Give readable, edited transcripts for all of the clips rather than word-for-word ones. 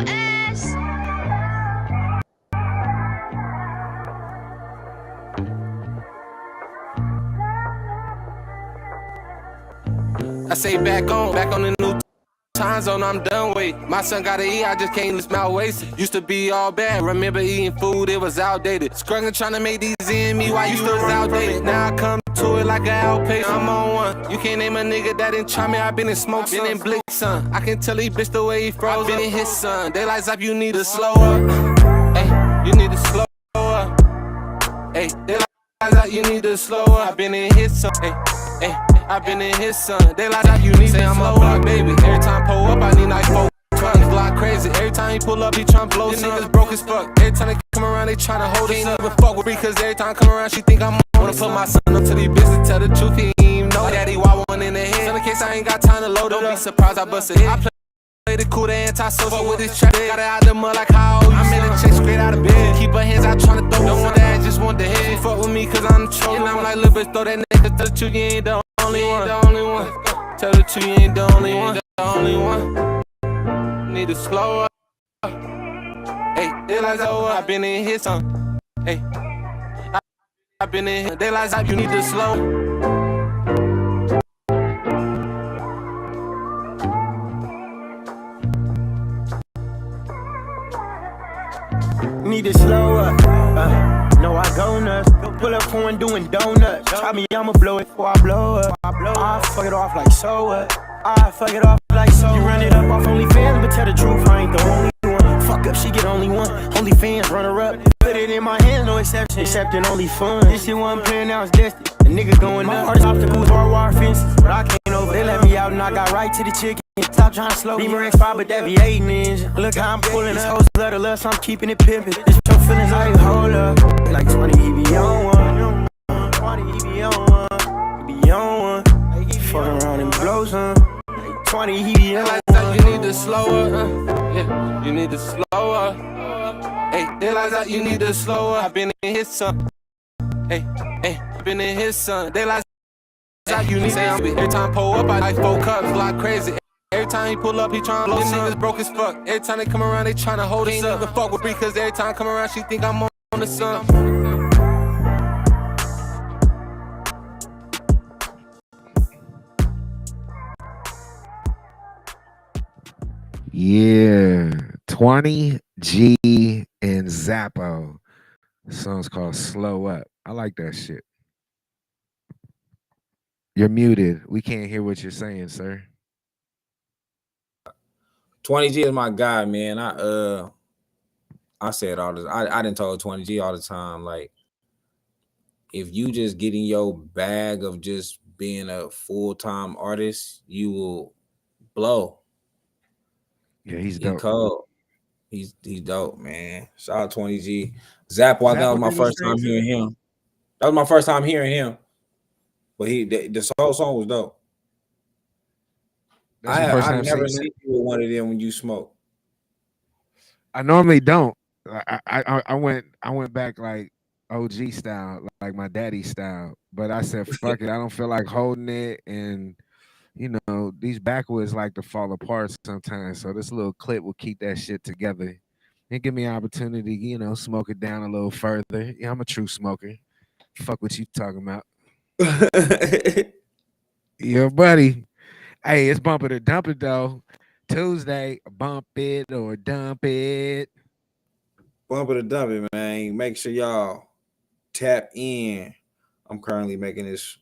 ass. I say back on the new time zone, I'm done with. My son gotta eat, I just can't smell wasted. Used to be all bad, remember eating food, it was outdated. Struggling trying to make these in me, why you still outdated? Now I come to it like an outpatient, I'm on one. You can't name a nigga that didn't try me, I been in smoke, been in blick, son. I can tell he bitch the way he froze, I been in his son. Daylight up, you need to slow up. Hey, you need to slow up. Hey, daylight up, you need to slow up. I been in his son. Hey, hey. I been in his son. They like how you need say I'm a block baby. Every time pull up, I need like 4 tons. Block crazy. Every time he pull up, he tryna blow. These niggas broke as fuck. Every time they come around, they tryna hold us up. Even fuck with me, cause every time I come around, she think I'm wanna put my son up to these bitches. Tell the truth, he ain't even know. Daddy, why one in the head? So in case I ain't got time to load up, don't be surprised I bust a hit. I play the cool, the anti-social with this trap. Got it out the mud like how old you I made a chick straight out of bed. Keep her hands out tryna throw. Don't want that, just want the head. Fuck with me, cause I'm the troll. And I'm like, little bitch, throw that nigga. Tell the truth, you ain't the only one. Tell the truth, you ain't the only one. The only one. Need to slow up. Hey, they like I been in his son. Hey, I been in here. They like you need to slow. Need to slow up. No, I go nuts. Pull up for and doing donuts. Try me, I'ma blow it before I blow up. I fuck it off like so what? I fuck it off like so. You run it up off OnlyFans, but tell the truth, I ain't the only one. Fuck up, she get only one. OnlyFans, run her up. Put it in my hands, no exception. Excepting only fun. This shit wasn't playing, now it's destined. The nigga going up. Hard obstacles, barbed wire fences, but I can't over. They let me out and I got right to the chicken. Stop trying to slow me. Beamer X5, but that V8 engine. Look how I'm pulling up. Hoes love the lust, I'm keeping it pimpin'. It's your feelings, I ain't hold up. Like 20 EV on one. 20 EV on one. He be on one. Fucking around and blow some. Like 20 EV on one. You need to slow up. Yeah, you need to slow up. Hey, they like that you need to slow up. I been in his son. Hey, hey, I been in his son. They like that you need to every time pull up, I like 4 cups, like crazy. Every time he pull up, he tryna blow. These niggas broke as fuck. Every time they come around, they tryna hold us up. Even fuck with me, cause every time I come around, she think I'm on the sun. Yeah, 20 G and Zappo. The song's called Slow Up. I like that shit. You're muted. We can't hear what you're saying, sir. 20G is my guy, man. I said all this. I didn't tell 20G all the time. Like, if you just get in your bag of just being a full-time artist, you will blow. Yeah, he's dope. Cold. He's dope, man. Shout out 20G. Zappo, that was my first time hearing him. That was my first time hearing him. But the whole song was dope. I've never seen you with one of them when you smoke. I normally don't. I went back like OG style, like my daddy style. But I said, fuck it. I don't feel like holding it, and you know these backwoods like to fall apart sometimes. So this little clip will keep that shit together and give me an opportunity, you know, smoke it down a little further. Yeah, I'm a true smoker. Fuck what you talking about. Yeah, buddy. Hey, it's Bump It or Dump It though. Tuesday, bump it or dump it. Bump it or dump it, man. Make sure y'all tap in. I'm currently making this.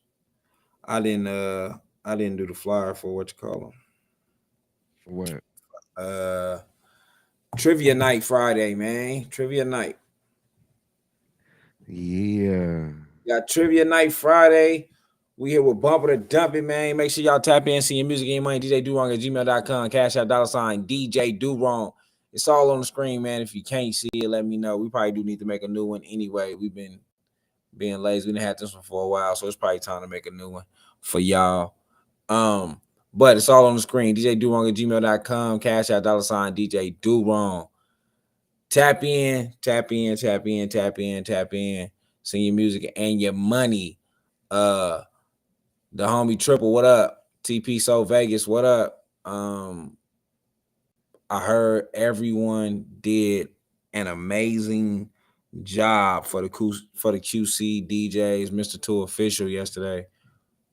I didn't do the flyer for what you call them. For what? Trivia night Friday, man. Trivia night. Yeah. Got trivia night Friday. We here with Bump It or Dump It, man. Make sure y'all tap in, see your music, game money, DJ DoWrong at gmail.com. Cash out $ DJ DoWrong. It's all on the screen, man. If you can't see it, let me know. We probably do need to make a new one anyway. We've been being lazy. We didn't have this one for a while, so it's probably time to make a new one for y'all. But it's all on the screen. DJ DoWrong at gmail.com. Cash out $ DJ DoWrong. Tap in. Send your music and your money. The homie Triple, what up? TP So Vegas, what up? I heard everyone did an amazing job for the QC DJs, Mr. Two Official yesterday.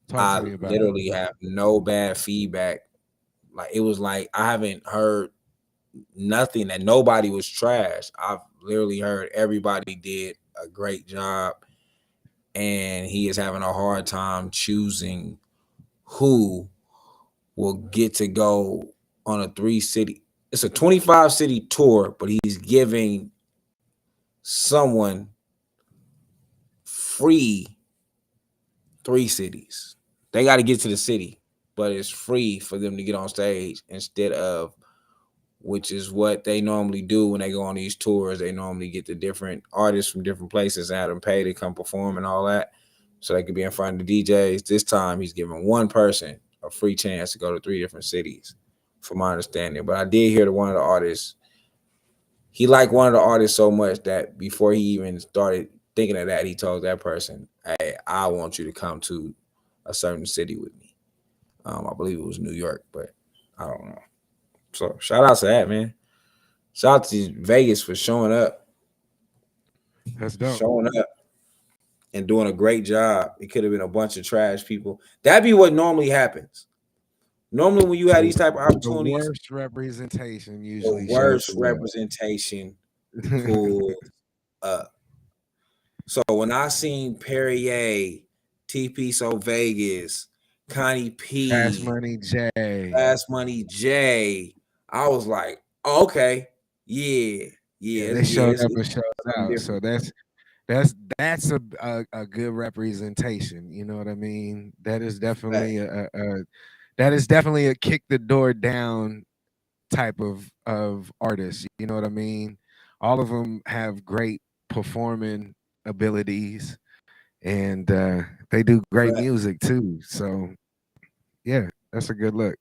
Talk to I me about it. literally have no bad feedback. Like it was like I haven't heard nothing that nobody was trash. I've literally heard everybody did a great job, and he is having a hard time choosing who will get to go on a 3-city. It's a 25-city tour, but he's giving someone free 3 cities. They got to get to the city, but it's free for them to get on stage instead of, which is what they normally do when they go on these tours. They normally get the different artists from different places and have them pay to come perform and all that, so they could be in front of the DJs. This time he's giving one person a free chance to go to 3 different cities, from my understanding. But I did hear that one of the artists, he liked one of the artists so much that before he even started thinking of that, he told that person, hey, I want you to come to a certain city with me. I believe it was New York, but I don't know. So shout out to that, man. Shout out to Vegas for showing up. That's dope. Showing up and doing a great job. It could have been a bunch of trash people. That'd be what normally happens. Normally, when you have these type of opportunities, the worst representation usually the worst shows representation pulled up. So when I seen Perrier, TP So Vegas, Connie P, Fast Money J, I was like, oh, okay, yeah, they showed up and showed out. So that's a good representation. You know what I mean? That is definitely a kick the door down type of artist. You know what I mean? All of them have great performing abilities, and they do great music too. So yeah, that's a good look.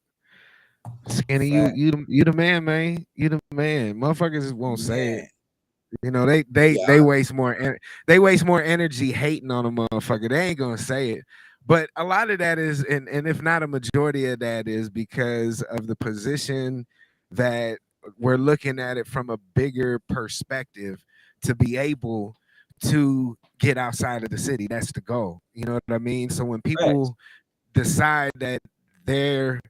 Skinny, you the man, man. You the man. Motherfuckers just won't say it. You know, they waste more they waste more energy hating on a motherfucker. They ain't gonna say it. But a lot of that is, and if not a majority of that, is because of the position that we're looking at it from a bigger perspective to be able to get outside of the city. That's the goal. You know what I mean? So when people decide that their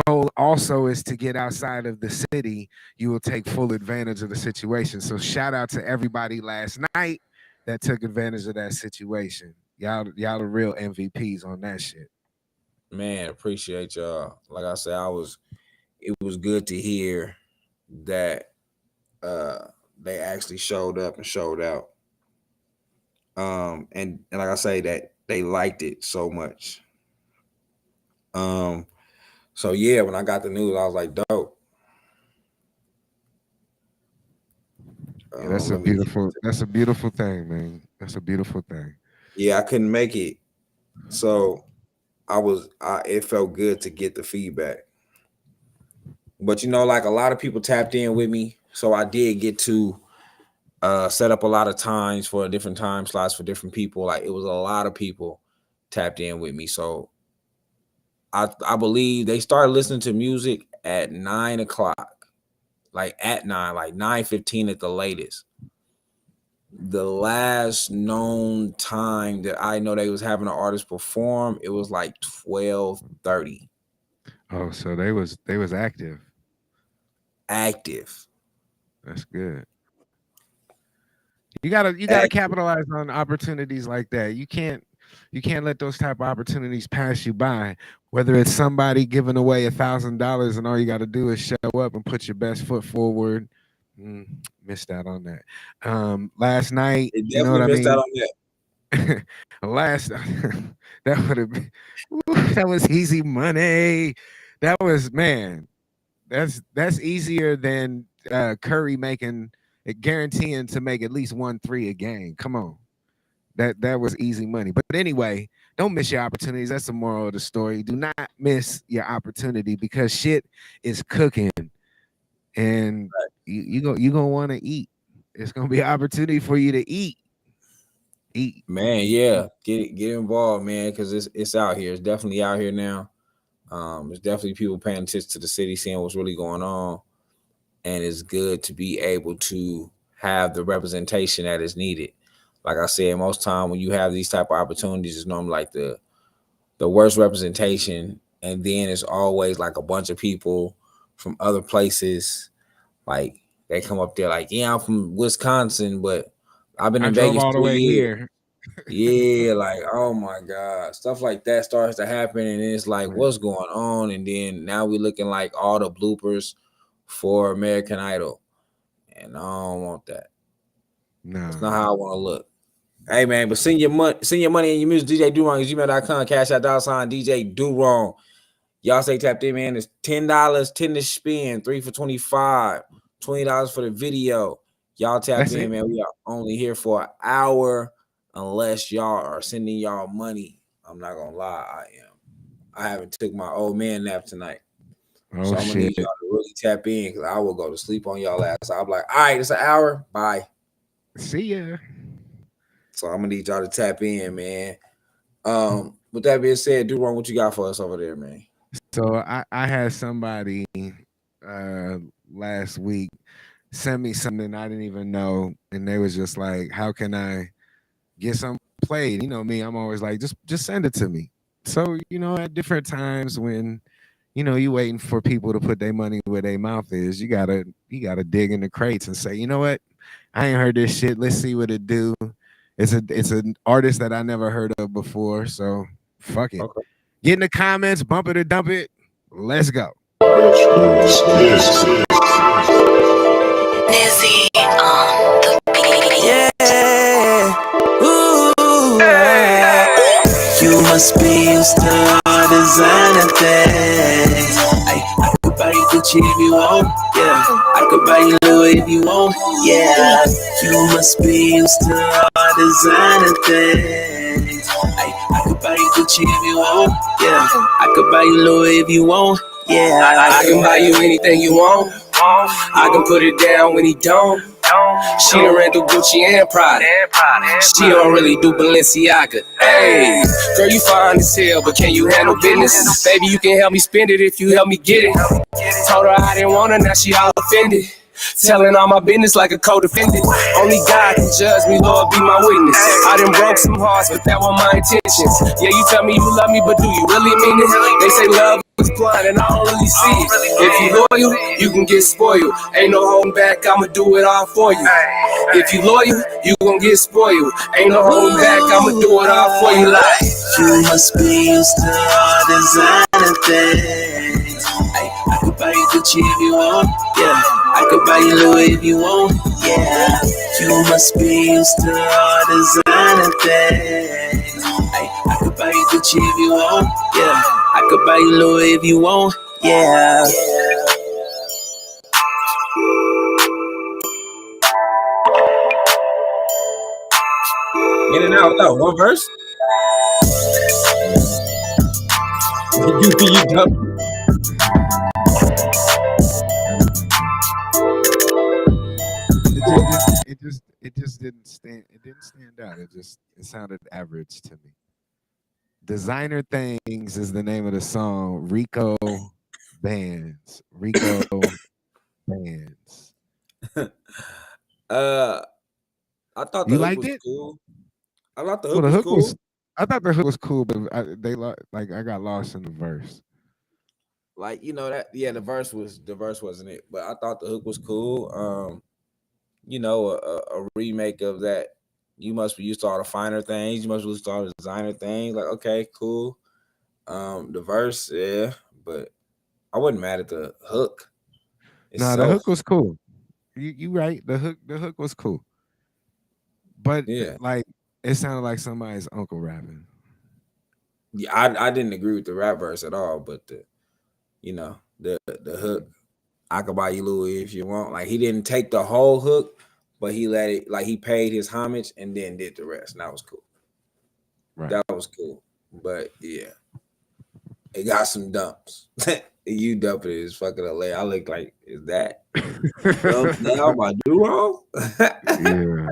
goal also is to get outside of the city, you will take full advantage of the situation. So shout out to everybody last night that took advantage of that situation. Y'all are real MVPs on that shit. Man, appreciate y'all. Like I said, it was good to hear that they actually showed up and showed out. And like I say, that they liked it so much. So yeah, when I got the news, I was like, dope. Yeah, that's a beautiful thing, man. That's a beautiful thing. Yeah, I couldn't make it. So it felt good to get the feedback. But you know, like a lot of people tapped in with me. So I did get to set up a lot of times for different time slots for different people. Like it was a lot of people tapped in with me. So I believe they started listening to music at 9 o'clock, like at 9, like 9:15 at the latest. The last known time that I know they was having an artist perform, it was like 12:30. Oh, so they was active. Active. That's good. You gotta capitalize on opportunities like that. You can't let those type of opportunities pass you by. Whether it's somebody giving away $1,000 and all you got to do is show up and put your best foot forward. Missed out on that. Last night, you know what I mean? Out on that. That would have been that was easy money. That was, man. That's easier than Curry guaranteeing to make at least 1-3 a game. Come on. That was easy money. But anyway, don't miss your opportunities. That's the moral of the story. Do not miss your opportunity because shit is cooking, and you gonna want to eat. It's gonna be an opportunity for you to eat. Man, yeah, get involved, man, because it's out here. It's definitely out here now. There's definitely people paying attention to the city, seeing what's really going on. and it's good to be able to have the representation that is needed. Like I said, most time when you have these type of opportunities, it's normally like the worst representation, and then it's always like a bunch of people from other places. Like they come up there like, yeah, I'm from Wisconsin, but I've been I in drove Vegas all the 3 way years. here. Yeah, like, oh my God. Stuff like that starts to happen, and it's like, Right. what's going on? And then now we're looking like all the bloopers for American Idol. And I don't want that. That's not No. how I want to look. Hey man, but send your money and your music, DJ DoWrong, gmail.com, cash out $ DJ DoWrong. Y'all stay tapped in, man. It's $10, 10 to spin, 3 for 25, $20 for the video. Y'all tap That's in, it. man. We are only here for an hour unless y'all are sending y'all money. I'm not gonna lie, I am. I haven't took my old man nap tonight. Oh So I'm gonna need shit. y'all to really tap in because I will go to sleep on y'all ass. I'll be like, all right, it's an hour. Bye. See ya. So I'm gonna need y'all to tap in, man. With that being said, DoWrong, what you got for us over there, man? So I had somebody last week send me something I didn't even know, and they was just like, "How can I get some played?" You know me, I'm always like, just send it to me. So at different times when you waiting for people to put their money where their mouth is, you gotta dig in the crates and say, you know what, I ain't heard this shit. Let's see what it do. It's an artist that I never heard of before, so fuck it. Okay. Get in the comments, bump it or dump it. Let's go. Yeah. Ooh, yeah. You must be used to all designer things. I could buy you Gucci if you want. Yeah. I could buy you Louis if you want. Yeah. You must be used to all designer things. I could buy you Gucci if you want. Yeah. I could buy you Louis if you want. Yeah. I can buy you anything you want. I can put it down when he don't. She done ran through Gucci and Prada. She don't really do Balenciaga. Hey, girl, you fine as hell, but can you handle business? Baby, you can help me spend it if you help me get it. Told her I didn't want her, now she all offended. Telling all my business like a co-defendant. Only God can judge me, Lord be my witness. I done broke some hearts, but that wasn't my intentions. Yeah, you tell me you love me, but do you really mean it? They say love is blind and I don't really see it. If you loyal, you can get spoiled. Ain't no holding back, I'ma do it all for you. If you loyal, you gon' get spoiled. Ain't no holding back, I'ma do it all for you. Like, you must be used to all designer things. I could buy you Gucci if you want. Yeah. I could buy you Louis if you want. Yeah. You must be used to all designer things. I could buy you Gucci if you want. Yeah. I could buy you Louis if you want. Yeah. In and out though, one verse. you dumb. It just didn't stand. It didn't stand out. It sounded average to me. Designer Things is the name of the song. Rico Bands. Rico Bands. I thought the You hook liked was it? cool. I thought the Well, hook was cool. I thought the hook was cool, but I got lost in the verse. Like, the verse wasn't it, but I thought the hook was cool. A remake of that. You must be used to all the finer things. You must be used to all the designer things. Like, okay, cool. The verse, yeah, but I wasn't mad at the hook. The hook was cool. You right. The hook was cool. But yeah, like it sounded like somebody's uncle rapping. Yeah, I didn't agree with the rap verse at all, but the hook, I could buy you Louis if you want. Like, he didn't take the whole hook, but he let it, like, he paid his homage and then did the rest. And that was cool. Right. That was cool. But yeah, it got some dumps. You dump it is fucking hilarious. I look like, is that now my DoWrong? Yeah.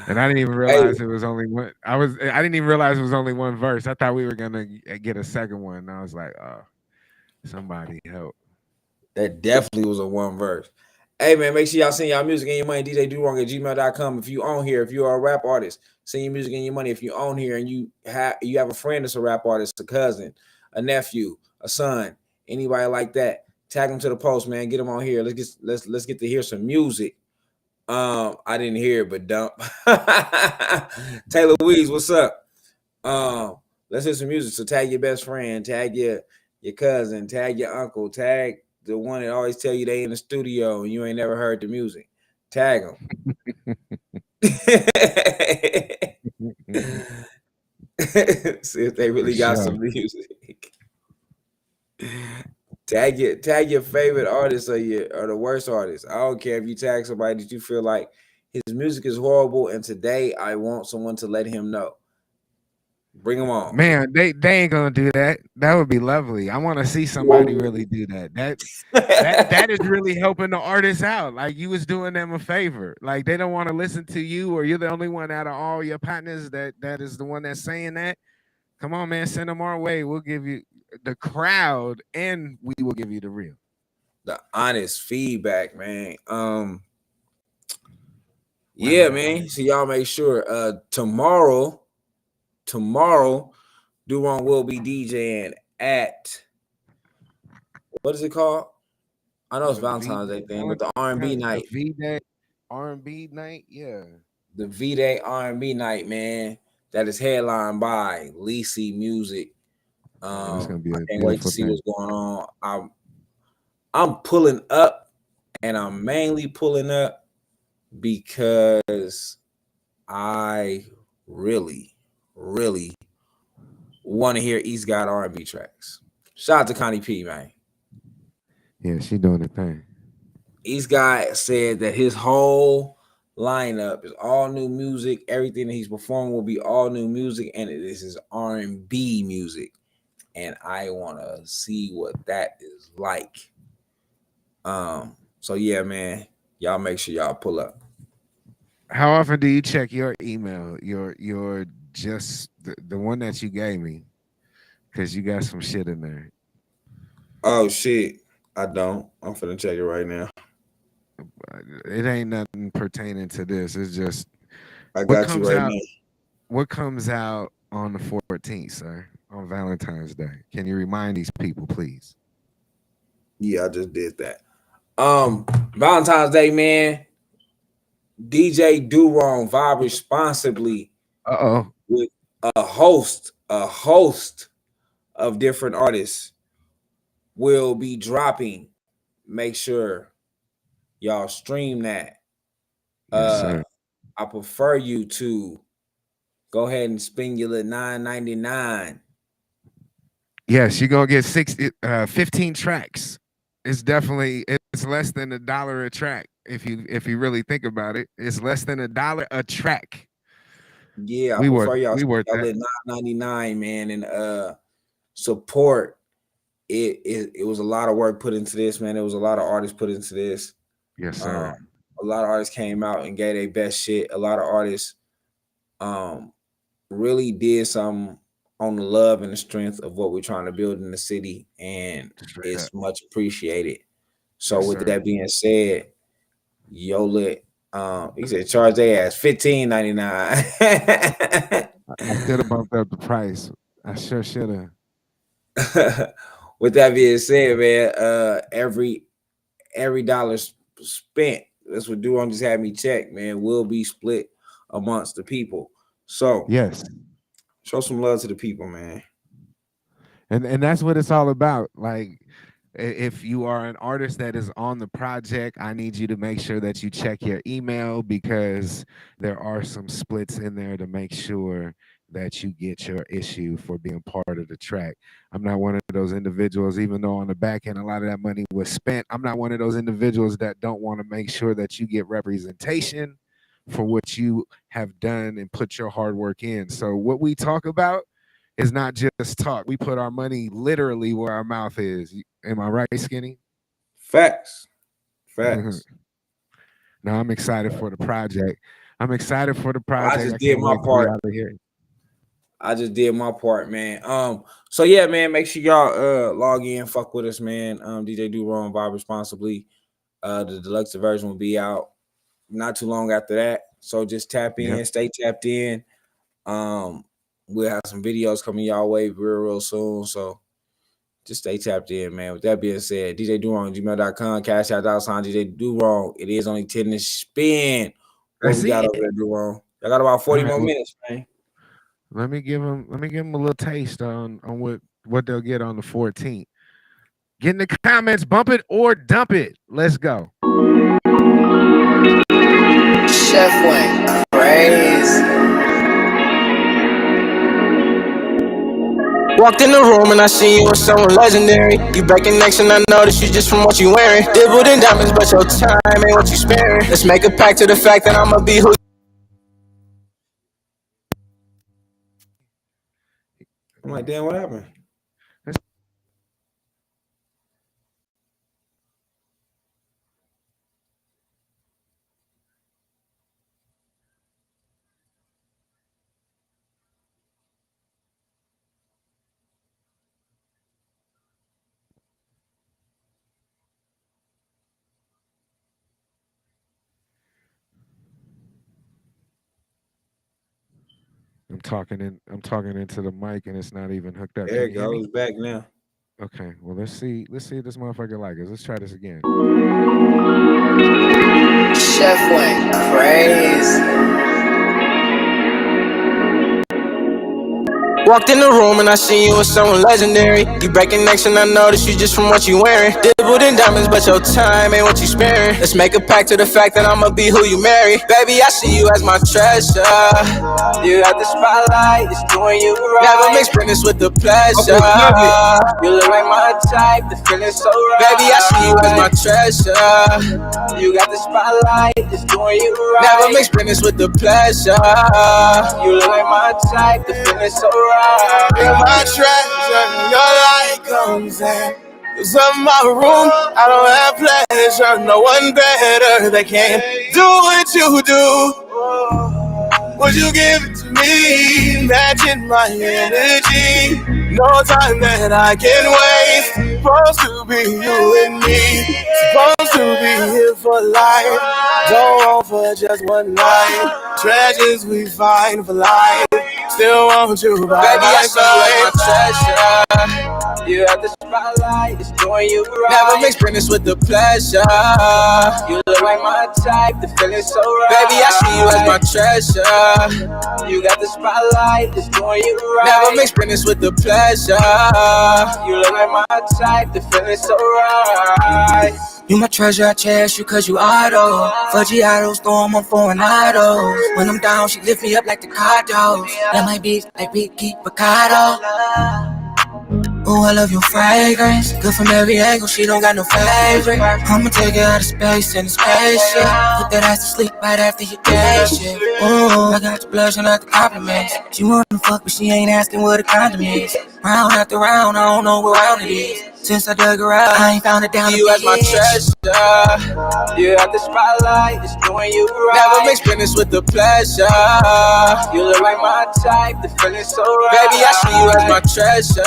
And I didn't even realize it was only one. I didn't even realize it was only one verse. I thought we were gonna get a second one. And I was like, oh, somebody help. That definitely was a one verse. Hey man, make sure y'all send y'all music and your money, DJ DoWrong at gmail.com. If you own here, if you are a rap artist, send your music and your money. If you own here and you have a friend that's a rap artist, a cousin, a nephew, a son, anybody like that, tag them to the post, man. Get them on here. Let's get to hear some music. I didn't hear it, but dump. Taylor Weeds, what's up? Let's hear some music. So tag your best friend, tag your cousin, tag your uncle, tag the one that always tell you they in the studio and you ain't never heard the music. Tag them. See if they really got some music. Tag your favorite artist or the worst artist. I don't care if you tag somebody that you feel like his music is horrible, and today I want someone to let him know. Bring them on. Man, they ain't gonna do that. That would be lovely. I want to see somebody really do that. That is really helping the artists out. Like you was doing them a favor. Like they don't want to listen to you, or you're the only one out of all your partners that is the one that's saying that. Come on, man, send them our way. We'll give you the crowd, and we will give you the real, the honest feedback, man. Yeah, man. So y'all make sure tomorrow, DoWrong will be DJing at what is it called? I know it's Valentine's Day thing, but the R&B night. The V-Day R&B night, yeah. The V-Day R&B night, man. That is headlined by Lisi Music. It's gonna be I can't wait to see what's going on. I'm pulling up, and I'm mainly pulling up because I really, really want to hear East God R&B tracks. Shout out to Connie P, man. Yeah, she doing the thing. East God said that his whole lineup is all new music. Everything that he's performing will be all new music, and it is his R&B music. And I want to see what that is like. So yeah, man, y'all make sure y'all pull up. How often do you check your email? Your just the one that you gave me, because you got some shit in there. Oh shit, I don't. I'm finna check it right now. It ain't nothing pertaining to this. It's just I got you right now. What comes out on the 14th, sir? On Valentine's Day. Can you remind these people, please? Yeah, I just did that. Valentine's Day, man. DJ DoWrong vibe responsibly. With a host of different artists will be dropping. Make sure y'all stream that. Yes, sir. I prefer you to go ahead and spend your little $9.99. Yes, you're gonna get 15 tracks. It's less than $1 a track. If you really think about it, it's less than $1 a track. Yeah, I prefer y'all spend y'all little $9.99, man, and support. It was a lot of work put into this, man. There was a lot of artists put into this. Yes, sir. A lot of artists came out and gave their best shit. A lot of artists really did something on the love and the strength of what we're trying to build in the city, and it's much appreciated. So yes, with that being said, yo lit, he said charge their ass $15.99. I should have bumped up the price. I sure should have. With that being said, man, every dollar spent, that's what DoWrong just had me check, man, will be split amongst the people. So yes, show some love to the people, man. And that's what it's all about. Like, if you are an artist that is on the project, I need you to make sure that you check your email, because there are some splits in there to make sure that you get your issue for being part of the track. I'm not one of those individuals, even though on the back end a lot of that money was spent, I'm not one of those individuals that don't want to make sure that you get representation for what you have done and put your hard work in. So what we talk about is not just talk. We put our money literally where our mouth is. Am I right, Skinny? Facts. No, I'm excited for the project. I just did my part. I just did my part, man. So yeah, man, make sure y'all log in, fuck with us, man. DJ DoWrong, vibe responsibly. The deluxe version will be out not too long after that. So just tap in, stay tapped in. We'll have some videos coming y'all way real soon. So just stay tapped in, man. With that being said, DJ DoWrong, gmail.com, cash out $ DJ DoWrong. It is only 10 to spin. What we got over there, DoWrong? I got about 40 more minutes, man. Let me give them a little taste on what they'll get on the 14th. Get in the comments, bump it or dump it. Let's go. Chef went crazy. Walked in the room and I seen you with someone legendary. You breaking necks and I noticed you just from what you wearing. Dibbled in diamonds, but your time ain't what you sparing. Let's make a pact to the fact that I'ma be who. I'm like, damn, what happened? I'm talking into the mic and it's not even hooked up. There it goes. Back now. Okay, well let's see if this motherfucker like us. Let's try this again. Chef went crazy. Walked in the room and I seen you with someone legendary. You breaking necks and I noticed you just from what you wearing. Dibbled in diamonds, but your time ain't what you sparing. Let's make a pact to the fact that I'ma be who you marry. Baby, I see you as my treasure. You got the spotlight, it's doing you right. Never mix business with the pleasure. You look like my type, the feeling so right. Baby, I see you as my treasure. You got the spotlight, it's doing you right. Never mix business with the pleasure. You look like my type, the feeling so right. You're my treasure, your light comes in. Cause of my room, I don't have pleasure. No one better, they can't do what you do. Would you give it to me, matching my energy? No time that I can waste. Supposed to be you and me. Supposed to be here for life. Don't want for just one night. Treasures we find for life. Still want you by baby, my side. I see you as my treasure. You have the spotlight, it's doing you right. Never mix business with the pleasure. You look like my type, the feeling so right. Baby, I see you as my treasure. You got the spotlight, it's doing you right. Never mix business with the pleasure. You look like my type, the feeling so right. You my treasure, I cherish you cause you idol. Fudgiatos, throw them on foreign idols. When I'm down, she lift me up like the cardos. That might be like Vicky Picasso. Ooh, I love your fragrance. Good from every angle, she don't got no favorite. I'ma take her out of space in a spaceship. Put that ass to sleep right after your day shit. Ooh, I got the blush and not the compliments. She wanna fuck, but she ain't asking what a condom is. Round after round, I don't know what round it is. Since I dug her out, I ain't found it down you as my treasure. You got the spotlight, it's doing you right. Never mix business with the pleasure. You look like my type, the feeling so right. Baby, I see you as my treasure.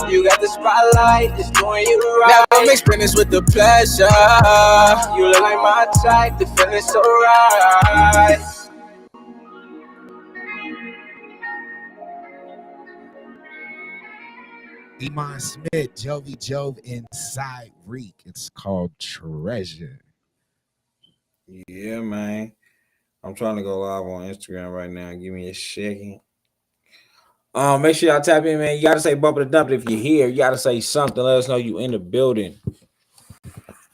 You got the spotlight, it's doing you right. Never mix business with the pleasure. You look like my type, the feeling so right. Iman Smith, Jovi Jove inside Reek. It's called Treasure. Yeah, man. I'm trying to go live on Instagram right now. Give me a second. Make sure y'all tap in, man. You gotta say bump it or dump it if you're here. You gotta say something. Let us know you in the building.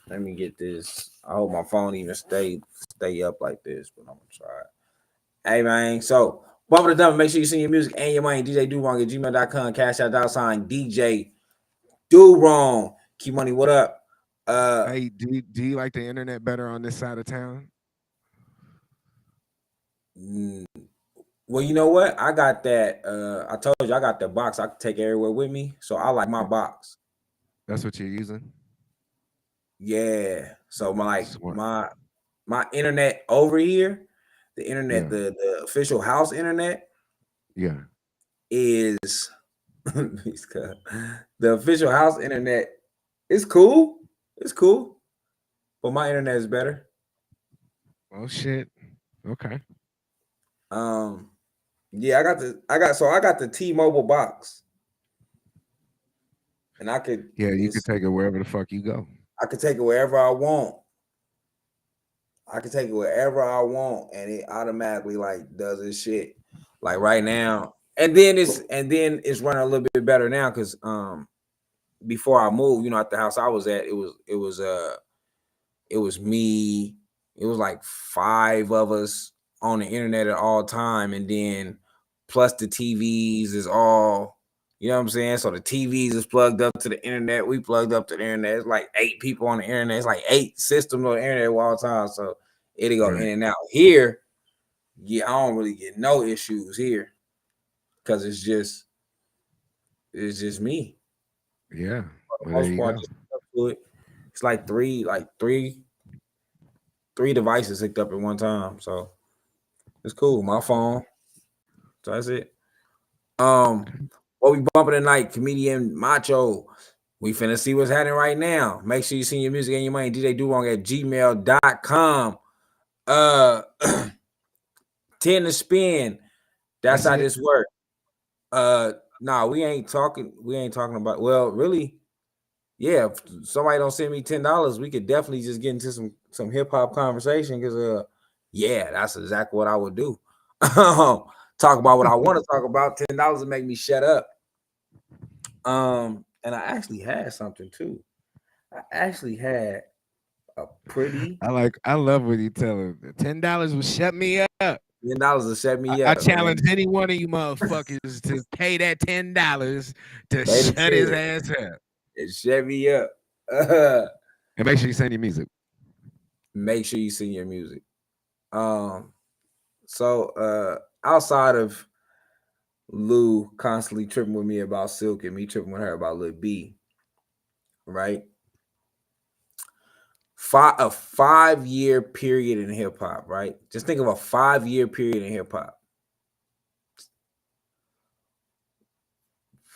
Let me get this. I hope my phone even stay up like this, but I'm gonna try it. Hey, man. So bump it or dump it. Make sure you send your music and your money. DJ DoWrong at gmail.com. Cash out $ DJ DoWrong. Keep money. What up? Hey, do you like the internet better on this side of town? Well, you know what? I got that. I told you I got the box I can take everywhere with me. So I like my box. That's what you're using? Yeah. So my internet over here, the internet, the official house internet. Yeah. is the official house internet. It's cool. It's cool. But my internet is better. Oh shit. Okay. Yeah, I got the T-Mobile box. And I could you could take it wherever the fuck you go. I could take it wherever I want. I can take it wherever I want, and it automatically like does its shit. Like right now, and then it's running a little bit better now because before I moved, at the house I was at, it was me. It was like 5 of us on the internet at all time, and then plus the TVs is all. You know what I'm saying? So the TVs is plugged up to the internet. We plugged up to the internet. It's like 8 people on the internet. It's like 8 systems on the internet at all times. So it'll go in and out. Here, I don't really get no issues here because it's just me. Yeah. For the most part, it's like three devices hooked up at one time. So it's cool. My phone. So that's it. What we bumping tonight, comedian Macho. We finna see what's happening right now. Make sure you send your music and your money, DJ DoWrong at gmail.com. 10 to spin. That's how this works. Nah, we ain't talking about, well, really, yeah, if somebody don't send me $10, we could definitely just get into some hip-hop conversation because yeah, that's exactly what I would do. Talk about what I want to talk about. $10 to make me shut up. And I actually had something too. I actually had a pretty. I love when you tell him $10 will shut me up. $10 will shut me up. I challenge any one of you motherfuckers to pay that $10 to shut his ass up. It shut me up. And make sure you send your music. Make sure you send your music. So outside of Lou constantly tripping with me about Silk and me tripping with her about Lil B, right? A 5-year period in hip hop, right? Just think of a 5-year period in hip hop.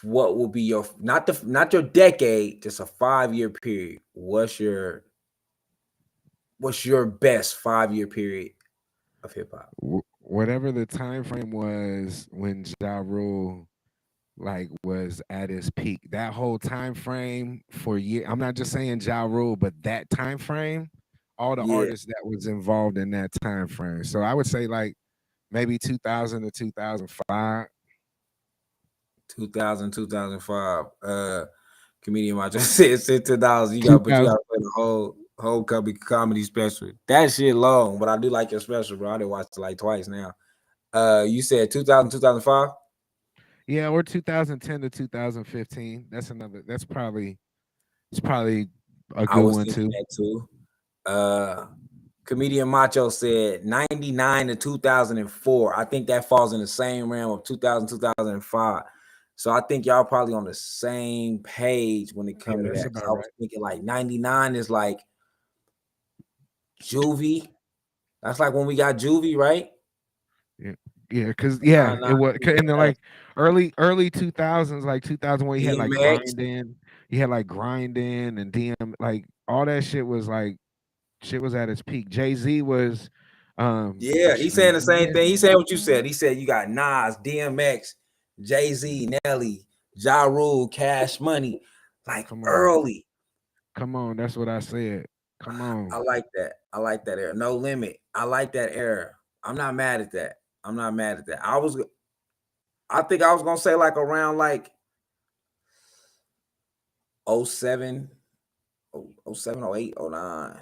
What will be your not your decade, just a 5-year period? What's your best 5-year period of hip hop? Whatever the time frame was when Ja Rule was at his peak. That whole time frame for year. I'm not just saying Ja Rule, but that time frame, all the artists that was involved in that time frame. So I would say maybe 2000 to 2005. 2000, 2005. Comedian Macho said $10. You gotta play the whole comedy special. That shit long, but I do like your special, bro. I did watch it like twice now. You said 2000, 2005? Yeah, or 2010 to 2015. It's probably a good one too. That too. Comedian Macho said 99 to 2004. I think that falls in the same realm of 2000, 2005. So I think y'all probably on the same page when it comes to that. I was thinking like 99 is like Juvie. That's like when we got Juvie, right? Yeah, because it was in the early 2000s, like 2001, you had like grinding, and DM, like all that shit was at its peak. Jay-Z was he's saying the same thing. He said what you said. He said you got Nas, DMX, Jay-Z, Nelly, Ja Rule, Cash Money, early. Come on, that's what I said. Come on. I like that. I like that era. No Limit. I like that era. I'm not mad at that. I think I was gonna say around 07, 08, 09,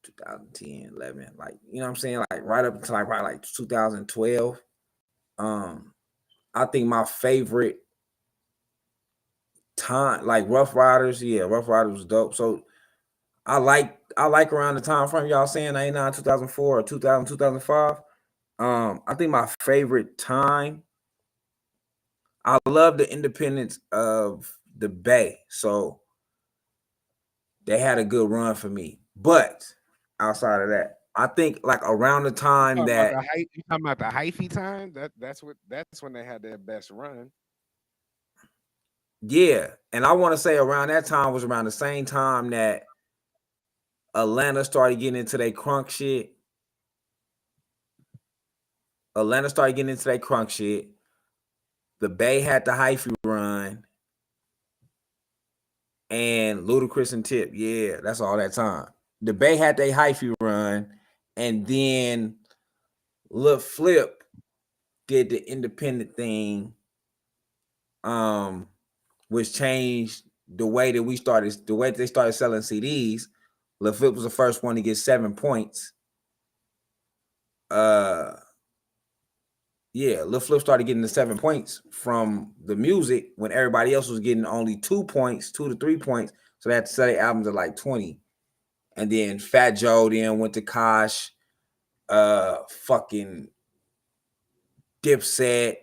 2010, 11. You know what I'm saying? Right up until probably 2012. I think my favorite time, Rough Riders. Yeah, Rough Riders was dope. So I like around the time frame y'all saying 99, 2004, or 2000, 2005. I think my favorite time, I love the independence of the Bay. So they had a good run for me. But outside of that, I think around the time you talking about the hyphy time? That's when they had their best run. Yeah, and I want to say around that time was around the same time that Atlanta started getting into their crunk shit. The Bay had the hyphy run, and Ludacris and Tip. Yeah, that's all that time. The Bay had their hyphy run, and then Lil Flip did the independent thing, which changed the way that they started selling CDs. Lil Flip was the first one to get 7 points. Lil Flip started getting the 7 points from the music when everybody else was getting only 2 points, 2 to 3 points. So they had to sell their albums at like 20. And then Fat Joe then went to Kosh, fucking Dipset,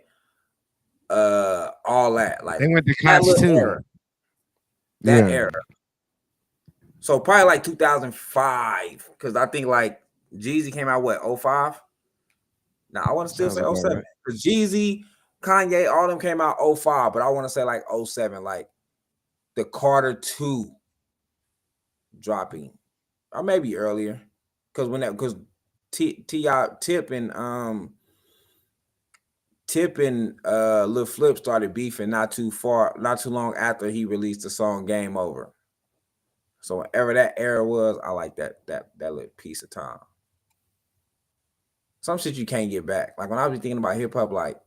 all that. Like They went to that Koch little too. era. That era. So probably like 2005, because I think like Jeezy came out what 05? Now I want to still say 07 because Jeezy, Kanye, all them came out 05, but I want to say like 07, like the Carter 2 dropping, or maybe earlier, because Tip and Lil Flip started beefing not too long after he released the song Game Over. So whatever that era was, I like that little piece of time. Some shit you can't get back. Like when I was thinking about hip hop, like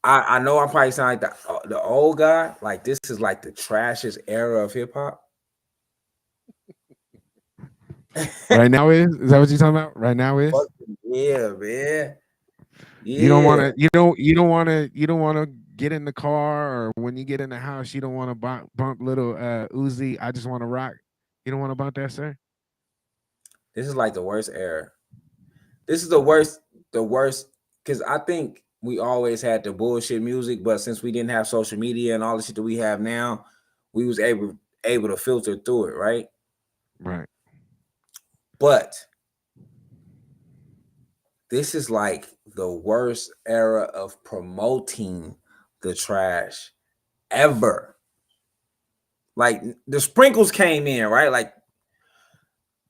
I know I probably sound like the old guy. Like this is like the trashiest era of hip hop. Right now is that what you're talking about? Right now is? Yeah, man. Yeah. You don't want to get in the car, or when you get in the house, you don't want to bump little Uzi. I just want to rock. You don't want to bump that, sir? This is like the worst era. This is the worst, because I think we always had the bullshit music, but since we didn't have social media and all the shit that we have now, we was able to filter through it, right? Right. But this is like the worst era of promoting the trash ever. Like the sprinkles came in, right? Like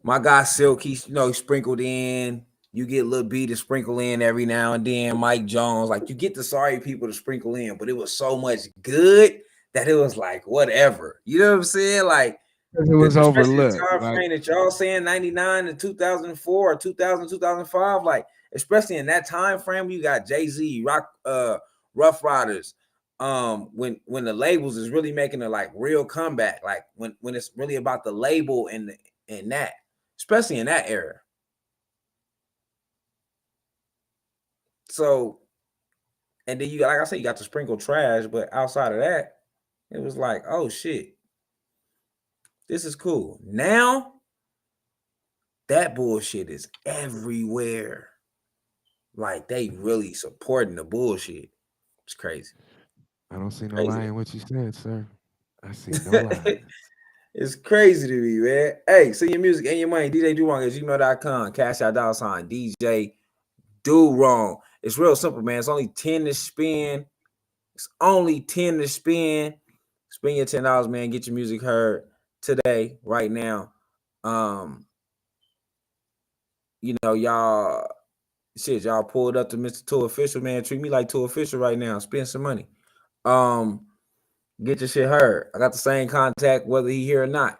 my guy Silk, he sprinkled in. You get Lil B to sprinkle in every now and then. Mike Jones, like you get the sorry people to sprinkle in, but it was so much good that it was like whatever. You know what I'm saying? Like it was overlooked. The time frame that y'all saying 99 to 2004 or 2000, 2005, like especially in that time frame, you got Jay-Z, Rough Riders. When the labels is really making a like real comeback, like when it's really about the label and that, especially in that era. So, and then you got, like I said, you got to sprinkle trash, but outside of that, it was like, oh shit, this is cool. Now, that bullshit is everywhere. Like they really supporting the bullshit. It's crazy. I don't see no lie in what you said, sir. I see no lie. It's crazy to me, man. Hey, send your music and your money. DJ DoWrong at gmail.com. Cash out $ DJ DoWrong. It's real simple, man. It's only 10 to spin. Spend your $10, man. Get your music heard today, right now. Y'all pulled up to Mr. Tour Official, man. Treat me like Tour Official right now. Spend some money. Get your shit heard. I got the same contact whether he here or not.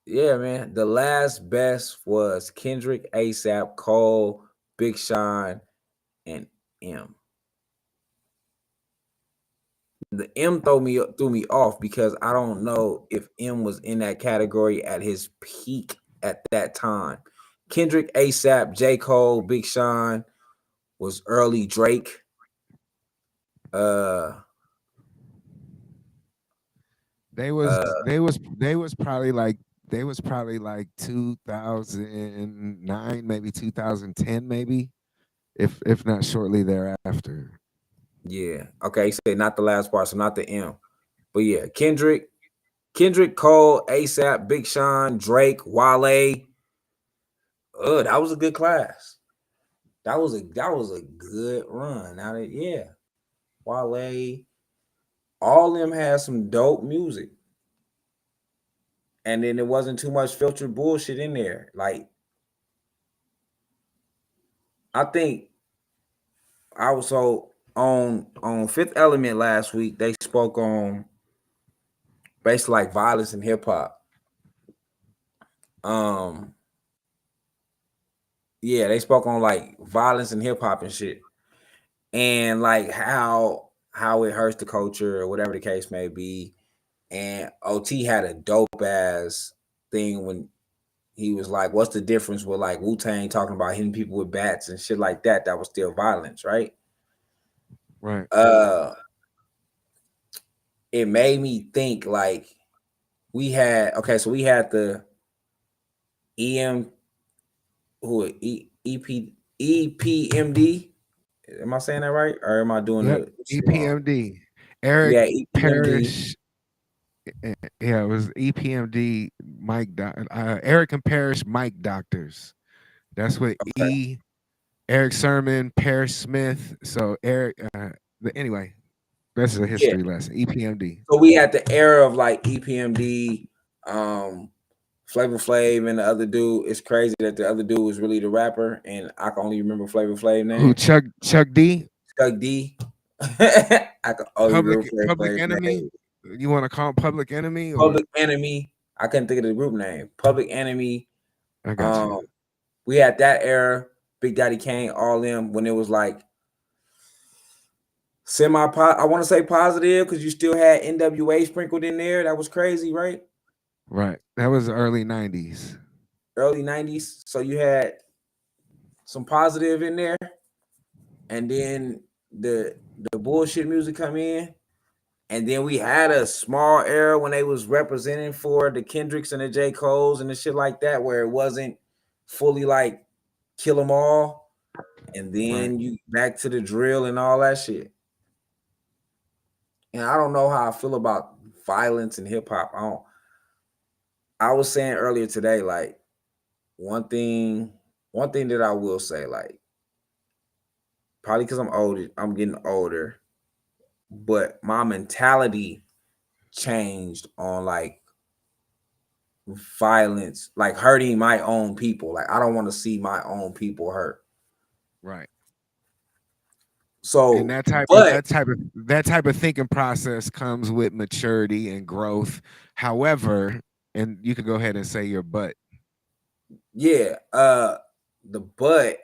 Yeah, man. The last best was Kendrick, ASAP, Cole, Big Sean, and M. The M threw me off because I don't know if M was in that category at his peak at that time. Kendrick, ASAP, J. Cole, Big Sean was early Drake. They was probably like 2009, maybe 2010, maybe, if not shortly thereafter. Yeah. Okay. Say not the last part, so not the M, but yeah, Kendrick, Cole, ASAP, Big Sean, Drake, Wale. That was a good class. That was a good run. Now that Wale, all of them had some dope music. And then there wasn't too much filtered bullshit in there. Like, I think I was on Fifth Element last week. They spoke on basically like violence in hip hop. They spoke on like violence in hip hop and shit, and like how it hurts the culture or whatever the case may be. And OT had a dope ass thing when he was like, "What's the difference with like Wu-Tang talking about hitting people with bats and shit like that? That was still violence, right?" Right. It made me think like we had the EPMD. Am I saying that right, or am I doing Yep. the wrong? EPMD. Eric Yeah, EPMD. Parrish. Yeah, it was EPMD. Eric and Parrish Mike Doctors. That's what Okay. Eric Sermon, Parrish Smith. So Eric. Anyway, that's a Yeah. history lesson. EPMD. So we had the era of like EPMD, Flavor Flav, and the other dude. It's crazy that the other dude was really the rapper, and I can only remember Flavor Flav name. Who? Chuck D. Chuck D. I can only remember Flavor Public Flav's Enemy. name. You want to call him Public Enemy? Or? Public Enemy. I couldn't think of the group name. Public Enemy. I got you. We had that era. Big Daddy Kane, all them, when it was like I want to say positive, because you still had NWA sprinkled in there. That was crazy, right? Right. That was the early 90s. Early 90s. So you had some positive in there, and then the bullshit music come in, and then we had a small era when they was representing for the Kendricks and the J. Coles and the shit like that, where it wasn't fully like kill them all, and then you back to the drill and all that shit. And I don't know how I feel about violence in hip hop. I was saying earlier today, like, one thing that I will say, like, probably because I'm getting older, but my mentality changed on like violence, like hurting my own people. Like, I don't want to see my own people hurt. Right. So, and that type of thinking process comes with maturity and growth. However, and you can go ahead and say your but. Yeah, the but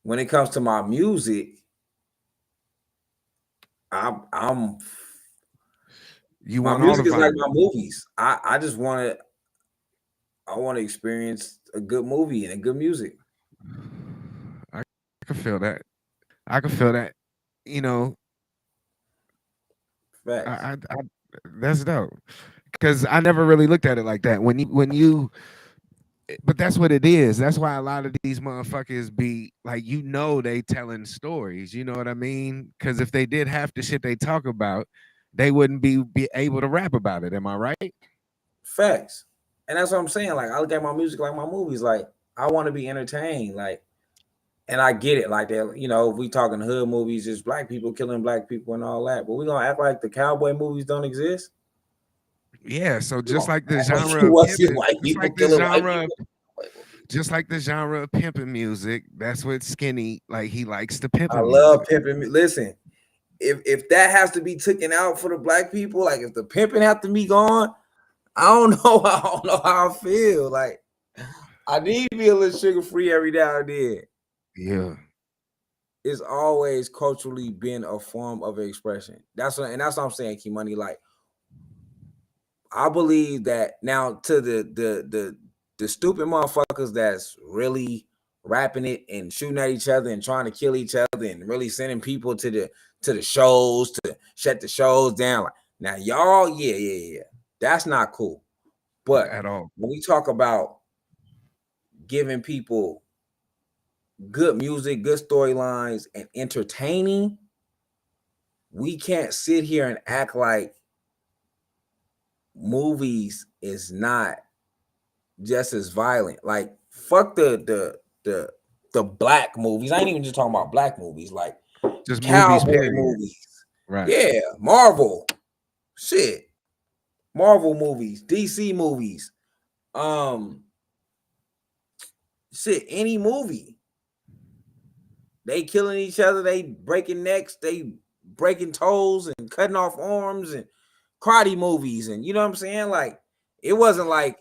when it comes to my music, I'm you my want music all the is like violence. my movies. I just want to experience a good movie and a good music. I can feel that. I can feel that. You know, Facts. I that's dope. Because I never really looked at it like that. But that's what it is. That's why a lot of these motherfuckers be like, they telling stories. You know what I mean? Because if they did half the shit they talk about, they wouldn't be able to rap about it. Am I right? Facts. And that's what I'm saying. Like, I look at my music like my movies. Like, I want to be entertained. Like, and I get it. Like, that, if we talking hood movies, it's black people killing black people and all that. But we gonna act like the cowboy movies don't exist? Yeah. So just like the genre of pimping music, that's what Skinny, like, he likes the pimping I music. love pimping. Listen, if that has to be taken out for the black people, like if the pimping have to be gone, I don't know how I feel. Like, I need to be a little sugar free every now and then. Yeah. It's always culturally been a form of expression. That's what I'm saying, Key Money. Like, I believe that now, to the stupid motherfuckers that's really rapping it and shooting at each other and trying to kill each other and really sending people to the shows to shut the shows down. Like, now y'all, yeah, that's not cool. But at all, when we talk about giving people good music, good storylines, and entertaining, we can't sit here and act like movies is not just as violent. Like, fuck the the black movies. I ain't even just talking about black movies, like just movies, cowboy period. movies. Right. Yeah, Marvel. Shit. Marvel movies, DC movies. Shit, any movie. They killing each other, they breaking necks, they breaking toes and cutting off arms, and karate movies, and you know what I'm saying? Like, it wasn't like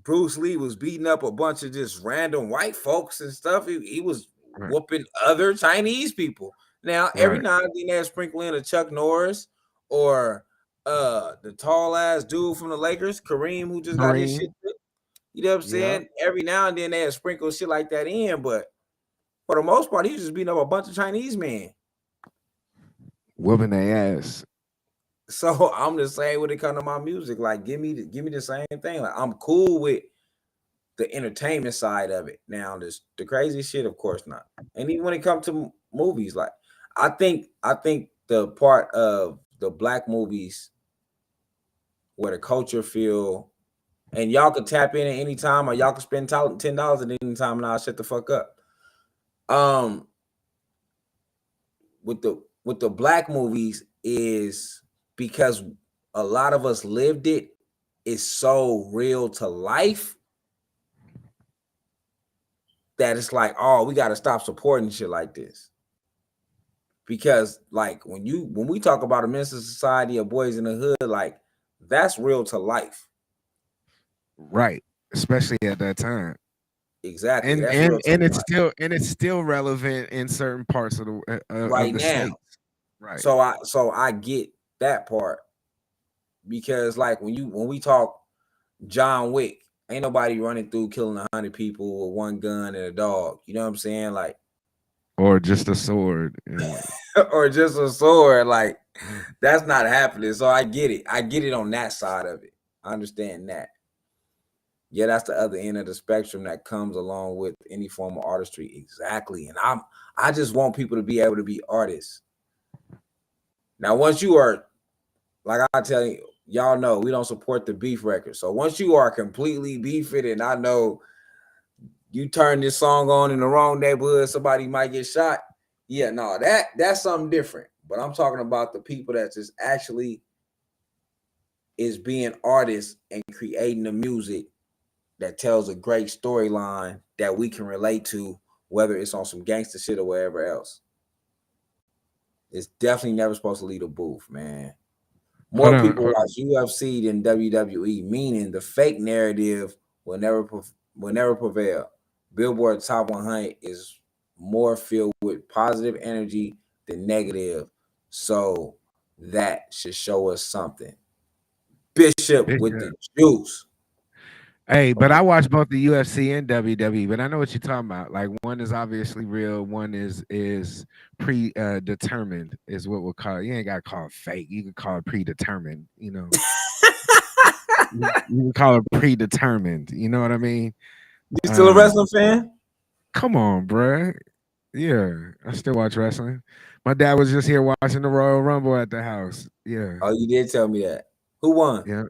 Bruce Lee was beating up a bunch of just random white folks and stuff. He was whooping other Chinese people. Now, every now and then they sprinkle in a Chuck Norris or the tall ass dude from the Lakers, Kareem, who just got his shit. You know what I'm saying? Every now and then they sprinkle shit like that in, but for the most part, he was just beating up a bunch of Chinese men. Whooping their ass. So I'm the same when it comes to my music. Like, give me the same thing. Like, I'm cool with the entertainment side of it. Now, the crazy shit, of course not. And even when it comes to movies, like I think the part of the black movies where the culture feel, and y'all can tap in at any time, or y'all can spend $10 at any time, and I'll shut the fuck up. With the black movies is because a lot of us lived it. It's so real to life that it's like, oh, we got to stop supporting shit like this. Because like when we talk about a Minister Society of Boys in the Hood, like that's real to life. Right. Especially at that time. Exactly. And it's still relevant in certain parts of the right of the now. State. Right. So I get that part, because like when we talk John Wick, ain't nobody running through killing 100 people with one gun and a dog. You know what I'm saying? Like, or just a sword. Or just a sword. Like, that's not happening. So I get it. I get it on that side of it. I understand that. Yeah, that's the other end of the spectrum that comes along with any form of artistry. Exactly. And I just want people to be able to be artists. Now, once you are, like I tell you, y'all know we don't support the beef record. So once you are completely beefing, and I know you turn this song on in the wrong neighborhood, somebody might get shot. Yeah, no, that's something different. But I'm talking about the people that just actually is being artists and creating the music that tells a great storyline that we can relate to, whether it's on some gangster shit or wherever else. It's definitely never supposed to leave a booth, man. More people watch UFC than WWE, meaning the fake narrative will never prevail. Billboard Top 100 is more filled with positive energy than negative, so that should show us something. Bishop with the juice. Hey, but I watch both the UFC and WWE, but I know what you're talking about. Like, one is obviously real, one is predetermined, is what we'll call it. You ain't got to call it fake. You can call it predetermined, you know. You can call it predetermined. You know what I mean? You still a wrestling fan? Come on, bro. Yeah, I still watch wrestling. My dad was just here watching the Royal Rumble at the house. Yeah. Oh, you did tell me that. Who won? Yeah.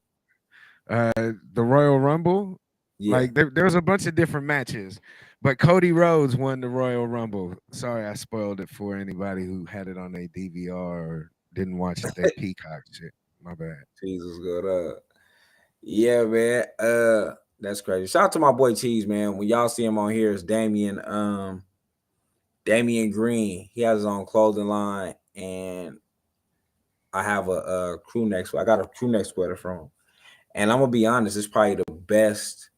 The Royal Rumble. Yeah. Like there was a bunch of different matches, but Cody Rhodes won the Royal Rumble. Sorry, I spoiled it for anybody who had it on their DVR or didn't watch it. Their Peacock shit. My bad. Jesus, good up. Yeah, man. That's crazy. Shout out to my boy Cheese, man. When y'all see him on here, it's Damian Green. He has his own clothing line, and I have a crew neck. I got a crew neck sweater from him. And I'm gonna be honest, it's probably the best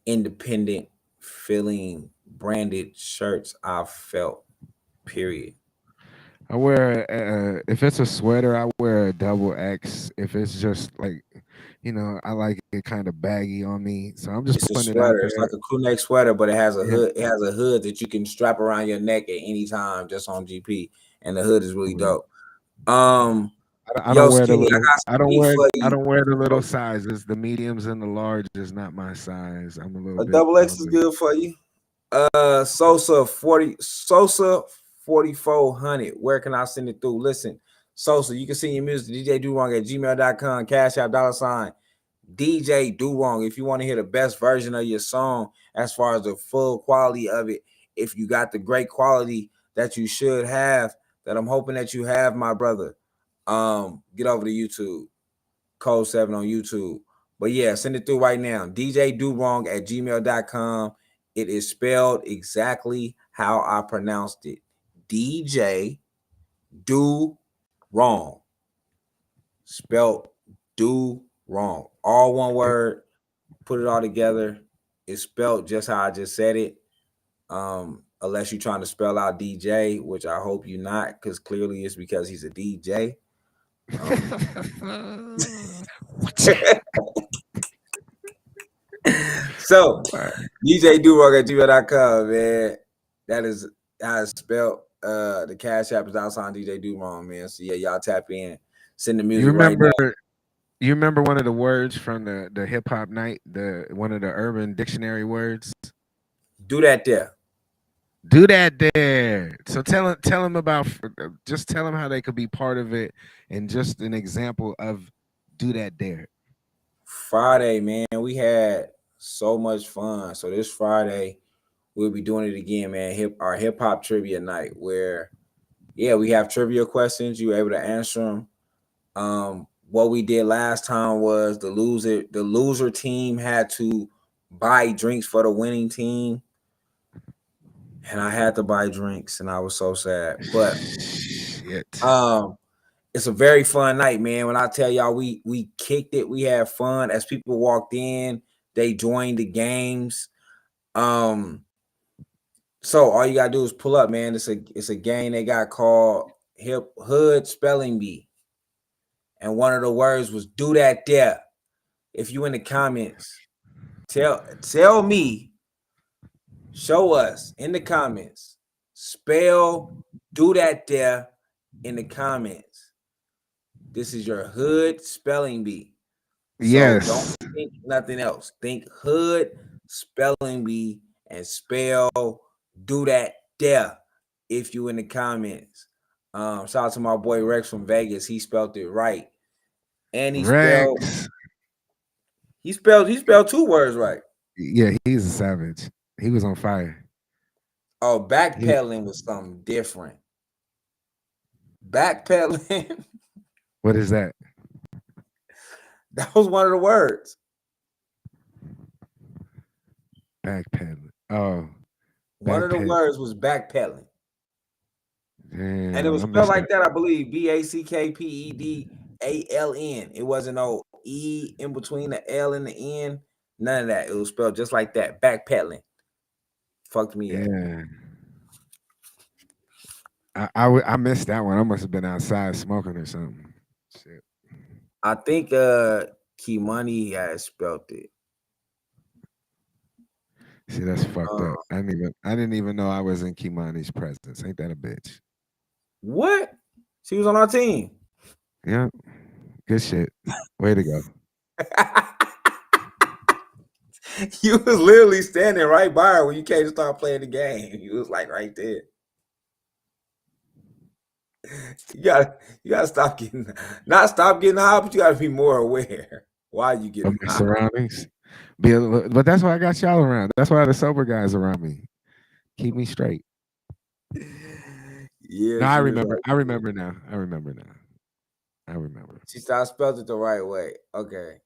independent feeling branded shirts I've felt. Period. I wear if it's a sweater, I wear a double X. If it's just like, you know, I like it kind of baggy on me, so I'm just putting it out there. It's like a crew neck sweater, but it has a hood. It has a hood that you can strap around your neck at any time, just on GP, and the hood is really dope. I don't wear the little sizes. The mediums and the large is not my size. I'm a little bit. Double X is good for you. Sosa 4400. Where can I send it through? Listen, Sosa, you can send your music to DJ DoWrong at gmail.com. Cash App $, DJ DoWrong. If you want to hear the best version of your song, as far as the full quality of it. If you got the great quality that you should have, that I'm hoping that you have, my brother, get over to YouTube, Code 7 on YouTube. But yeah, send it through right now. DJ DoWrong at gmail.com. It is spelled exactly how I pronounced it. DJ Do Wrong. Spelled Do Wrong. All one word. Put it all together. It's spelled just how I just said it. Unless you're trying to spell out DJ, which I hope you're not, because clearly it's because he's a DJ. So DJ DoWrong at gmail.com, man. That is how it's spelled. The Cash App is outside DJ DoWrong, man. So yeah, y'all tap in. Send the music right now. You remember one of the words from the hip hop night, one of the Urban Dictionary words? Do that there. Do that there. So tell them about, just tell them how they could be part of it, and just an example of do that there. Friday, man, we had so much fun. So this Friday, we'll be doing it again, man. Our hip hop trivia night, where we have trivia questions. You're able to answer them. What we did last time was the loser team had to buy drinks for the winning team. And I had to buy drinks, and I was so sad. But it's a very fun night, man. When I tell y'all, we kicked it, we had fun. As people walked in, they joined the games. So all you gotta do is pull up, man. It's a game they got called Hip Hood Spelling Bee, and one of the words was "do that there." If you in the comments, tell me. Show us in the comments. Spell "do that there" in the comments. This is your hood spelling bee. So yes. Don't think nothing else. Think hood spelling bee and spell "do that there" if you in the comments. Shout out to my boy Rex from Vegas. He spelled it right. And he spelled 2 words right. Yeah, he's a savage. He was on fire. Oh, backpedaling was something different. Backpedaling. What is that? That was one of the words. Backpedaling. Oh. One of the words was backpedaling. Damn, and it was spelled like that, I believe. BACKPEDALN. It wasn't no E in between the L and the N. None of that. It was spelled just like that. Backpedaling. Fucked me up. I missed that one. I must have been outside smoking or something. Shit. I think Kimani has spelled it. See, that's fucked up. I didn't even know I was in Kimani's presence. Ain't that a bitch? What? She was on our team. Yeah. Good shit. Way to go. You was literally standing right by her when you came to start playing the game. You was like right there. You gotta stop getting high, but you gotta be more aware. Why you getting high? Surroundings. But that's why I got y'all around. That's why the sober guys around me. Keep me straight. Yeah. No, I remember now. She started spelled it the right way. Okay.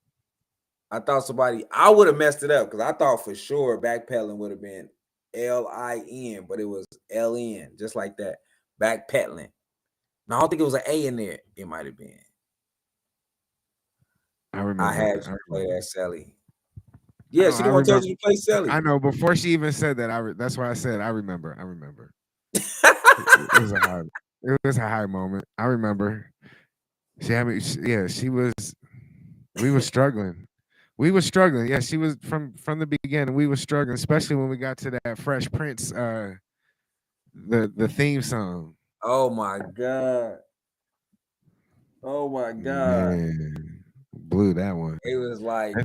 I thought I would have messed it up because I thought for sure backpedaling would have been LIN, but it was LN, just like that. Backpedaling. No, I don't think it was an A in there. It might have been. I remember. I had to play that Sally. Yeah, she didn't want to tell you to play Sally. I know. Before she even said that, that's why I said I remember. It was a high moment. I remember. She had me. She was. We were struggling. Yeah, she was from the beginning. We were struggling, especially when we got to that Fresh Prince, the theme song. Oh my god! Man, blew that one. It was like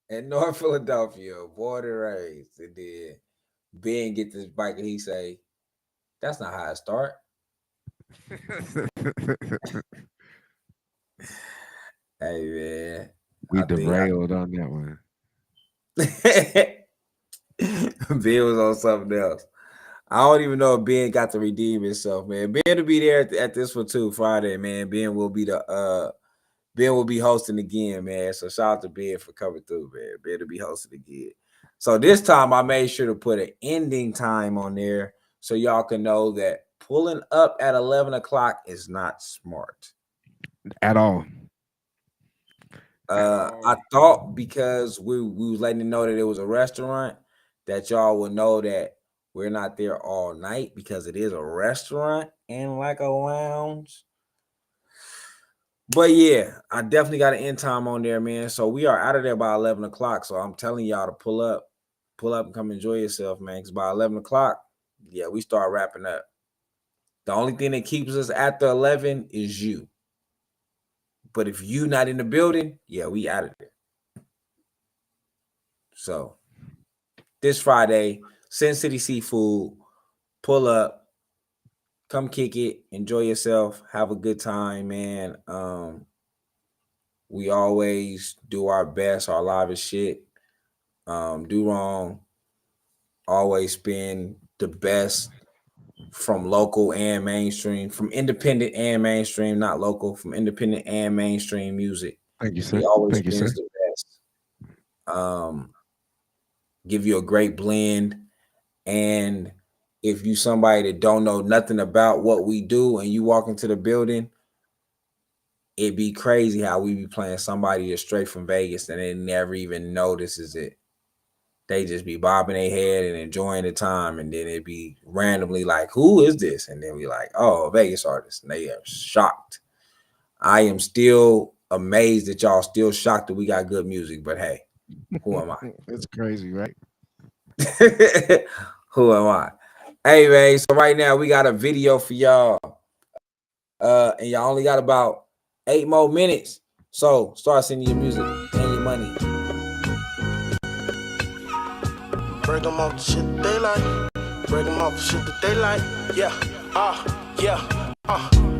in North Philadelphia, born and raised. And then Ben get this bike and he say, "That's not how it start." Hey man, we derailed on that one. Ben was on something else. I don't even know if Ben got to redeem himself, man. Ben will be there at this one too, Friday, man. Ben will be hosting again, man. So shout out to Ben for coming through, man. Ben will be hosting again. So this time I made sure to put an ending time on there so y'all can know that pulling up at 11 o'clock is not smart. At all. I thought because we was letting you know that it was a restaurant that y'all would know that we're not there all night because it is a restaurant and like a lounge. But yeah, I definitely got an end time on there, man. So we are out of there by 11 o'clock. So I'm telling y'all to pull up and come enjoy yourself, man. Because by 11 o'clock, yeah, we start wrapping up. The only thing that keeps us after 11 is you. But if you not in the building, yeah, we out of there. So this Friday, Sin City Seafood, pull up, come kick it, enjoy yourself, have a good time, man. We always do our best, our livest shit. Do wrong. Always spin the best from local and mainstream, from independent and mainstream, not local, from independent and mainstream music. Thank you, sir. He always Thank you, sir. spins the best. Give you a great blend. And if you somebody that don't know nothing about what we do and you walk into the building, it'd be crazy how we be playing somebody that's straight from Vegas and they never even notices it. They just be bobbing their head and enjoying the time, and then it'd be randomly like, who is this? And then we like, oh, a Vegas artist. And they are shocked. I am still amazed that y'all still shocked that we got good music, but hey, who am I? It's crazy, right? Who am I? Hey, man, so right now we got a video for y'all. And y'all only got about 8 more minutes. So start sending your music and your money. Break them off the shit that they like. Break them off the shit that they like. Yeah,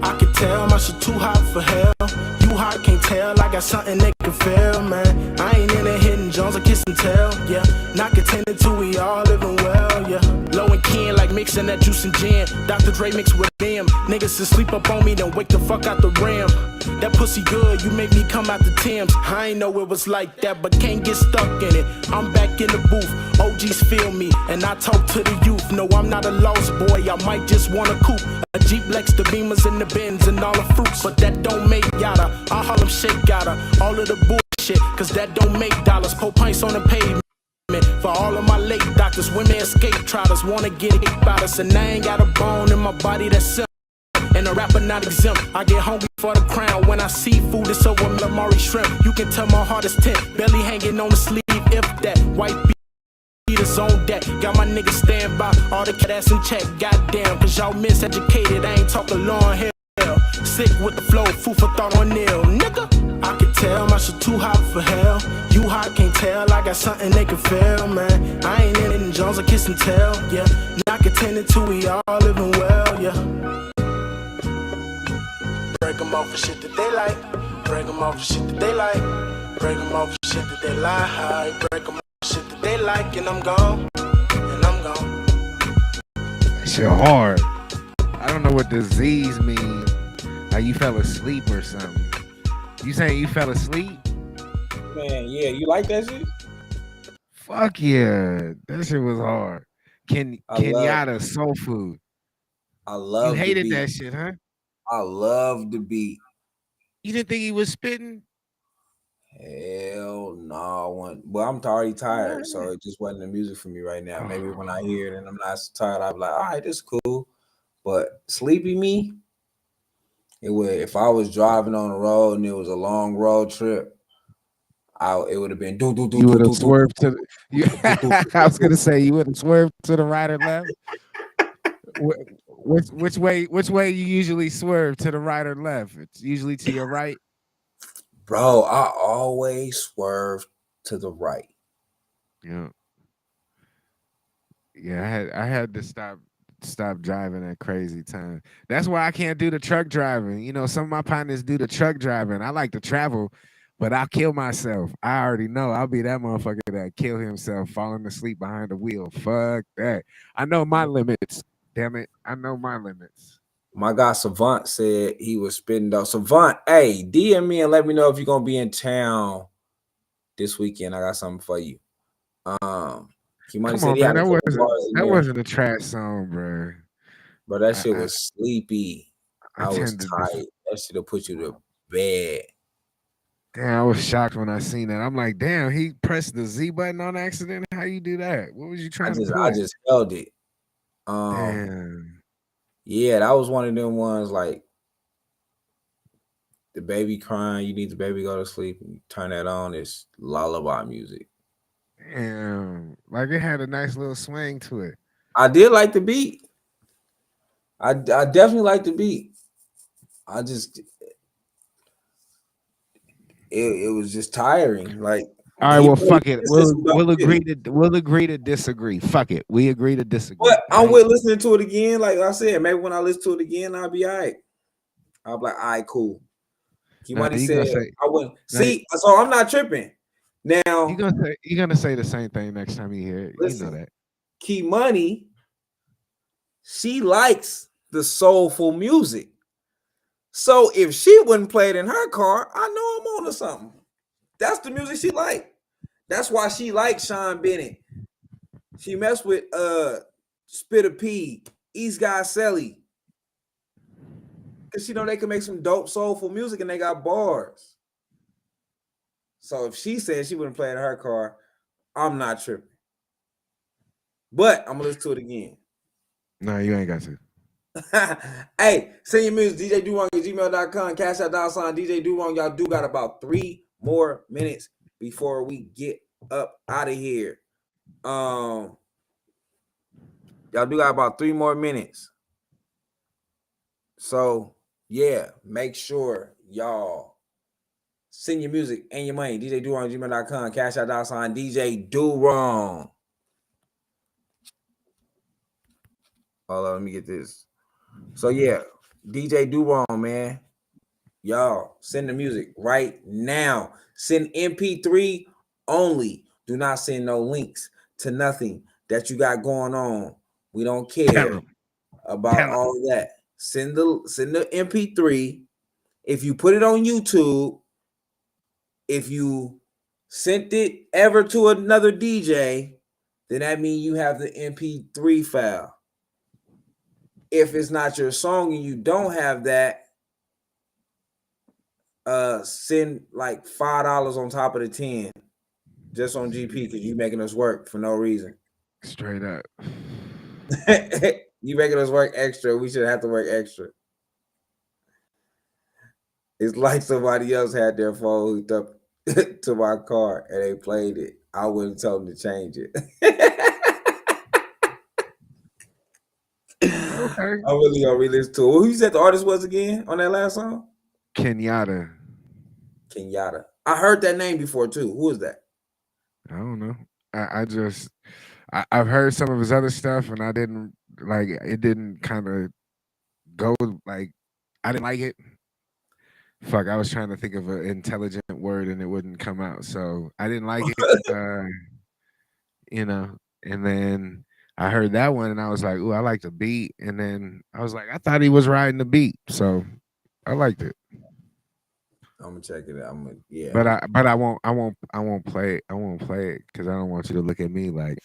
I can tell my shit too hot for hell. You hot, can't tell. I got something that can feel, man. I ain't in a hidden Jones, I kiss and tell. Yeah, not contending to we all living well. Yeah, low and keen like mixing that juice and gin. Dr. Dre mixed with them. Niggas to sleep up on me, then wake the fuck out the rim. That pussy good, you make me come out the Timbs. I ain't know it was like that, but can't get stuck in it. I'm back in the booth, OGs feel me, and I talk to the youth. No, I'm not a lost boy, I might just want a coupe. A Jeep Lex, the Beamers and the Benz and all the fruits, but that don't make yada. I Harlem shake yada, all of the bullshit, cause that don't make dollars. Pour pints on the pavement. For all of my late doctors, women escape trotters, wanna get hit about us, and I ain't got a bone in my body that's simple. And a rapper not exempt. I get hungry for the crown. When I see food, it's over Lamari shrimp. You can tell my heart is 10. Belly hanging on the sleeve, if that. White beaters on deck. Got my niggas stand by. All the cat ass in check. Goddamn, cause y'all miseducated. I ain't talking long hair. Sick with the flow, food for thought on nil. Nigga, I can tell my shit too hot for hell. You hot, can't tell. I got something they can feel, man. I ain't in Jones, I kiss and tell. Yeah, not contending to we all living well, yeah. Break them off for shit that they like. Break them off for shit that they like. Break them off for shit that they like. Break them off for shit that they like. And I'm gone. And I'm gone. That shit hard. I don't know what disease means. Like you fell asleep or something. You saying you fell asleep? Man, yeah, you like that shit? Fuck yeah. That shit was hard. Kenyatta Soul Food. I love You hated the beat. that shit, huh? I love the beat. You didn't think he was spitting? Hell no. Well, I'm already tired, so it just wasn't the music for me right now. Maybe when I hear it and I'm not so tired, I'll be like, all right, this is cool. But sleepy me, it would, if I was driving on the road and it was a long road trip, it would have been do. You would have swerved to the, I was gonna say you would have swerved to the right or left. Which way you usually swerve, to the right or left? It's usually to your right. Bro, I always swerve to the right. Yeah. Yeah, I had to stop driving at crazy time. That's why I can't do the truck driving. You know, some of my partners do the truck driving. I like to travel, But I'll kill myself. I already know. I'll be that motherfucker that kill himself falling asleep behind the wheel. Fuck that. I know my limits. Damn it. I know my limits. My guy Savant said he was spitting though. Savant, hey, DM me and let me know if you're gonna be in town this weekend. I got something for you. Kimani said on, he had man. a couple bars in That there. wasn't a trash song, bro. Bro, that shit was sleepy. I was tend to tired. That shit will put you to bed. Damn, I was shocked when I seen that. I'm like, damn, he pressed the Z button on accident. How you do that? What was you trying to put? I just held it. Damn. Yeah, that was one of them ones like the baby crying, you need the baby to go to sleep, and you turn that on, it's lullaby music. Damn. Like it had a nice little swing to it. I did like the beat. I definitely like the beat. I just it was just tiring. Like, all right, well, fuck it. We'll agree to disagree. Fuck it. We agree to disagree. But I'm with listening to it again. Like I said, maybe when I listen to it again, I'll be all right. I'll be like, all right, cool. Kimani said, I wouldn't see, so I'm not tripping. Now you're gonna say the same thing next time you hear it. Listen, you know that. Kimani, she likes the soulful music. So if she wouldn't play it in her car, I know I'm on to something. That's the music she liked. That's why she liked Sean Bennett. She messed with Spitter P, East Guy Selly. Because she know they can make some dope soulful music and they got bars. So if she said she wouldn't play it in her car, I'm not tripping. But I'm gonna listen to it again. No, you ain't got to. Hey, send your music, DJ DoWrong at gmail.com, cash out $ DJ DoWrong. Y'all do got about 3 more minutes before we get up out of here. Y'all do got about 3 more minutes. So yeah, make sure y'all send your music and your money, DJ DoWrong at gmail.com, cash out $ DJ DoWrong. Hold on, let me get this. So yeah, DJ DoWrong, man. Y'all send the music right now. Send MP3 only. Do not send no links to nothing that you got going on. We don't care about all that. Send the MP3. If you put it on YouTube, if you sent it ever to another DJ, then that means you have the MP3 file. If it's not your song and you don't have that, send like $5 on top of the 10 just on GP because you making us work for no reason. Straight up. You making us work extra. We should have to work extra. It's like somebody else had their phone hooked up to my car and they played it. I wouldn't tell them to change it. Okay. I'm really gonna re-listen to it. Who you said the artist was again on that last song? Kenyatta. I heard that name before too. Who is that? I don't know. I've heard some of his other stuff and I didn't like it. Didn't kind of go like I didn't like it. Fuck, I was trying to think of an intelligent word and it wouldn't come out. So I didn't like it. You know, and then I heard that one and I was like, ooh, I like the beat. And then I was like, I thought he was riding the beat. So I liked it. I'm gonna check it out. Yeah. But I won't play it. I won't play it because I don't want you to look at me like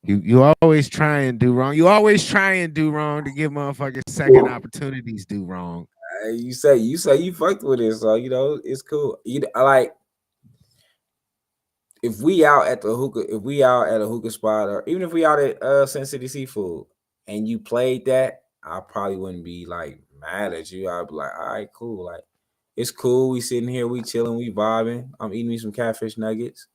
you always try and do wrong. You always try and do wrong to give motherfuckers second opportunities do wrong. You say you fucked with it, so you know it's cool. I like if we out at the hookah, if we out at a hookah spot, or even if we out at Sin City Seafood and you played that, I probably wouldn't be like mad at you. I'd be like, all right, cool. Like, it's cool. We sitting here, we chilling, we vibing. I'm eating me some catfish nuggets.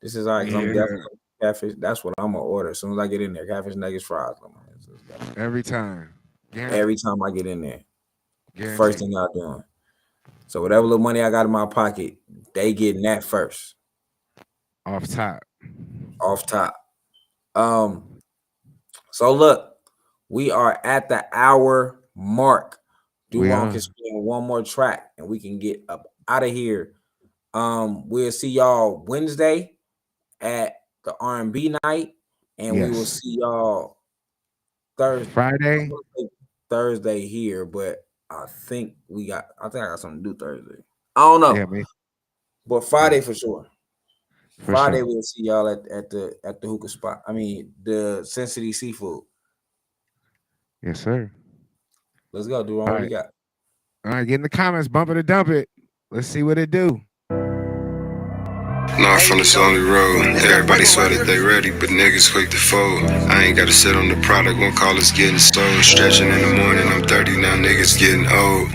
This is all right, because I'm definitely catfish. That's what I'm gonna order as soon as I get in there. Catfish nuggets, fries. Every time. Every time I get in there. First thing I'm doing. So whatever little money I got in my pocket, they getting that first. Off top. So look, we are at the hour mark. DoWrong can spin one more track and we can get up out of here. We'll see y'all Wednesday at the R&B night, and we will see y'all Thursday here. But I think I got something to do Thursday. I don't know. Yeah, me. But Friday for sure. Friday sure. we'll see y'all at the hookah spot. I mean the Sin City Seafood. Yes, sir. Let's go, dude. All What right. you got? All right, get in the comments, bump it or dump it. Let's see what it do. Nah, from this lonely road. Everybody swear that they ready, but niggas quick to fold. I ain't gotta sit on the product, one call is getting sold. Stretching in the morning, I'm 30 now, niggas getting old.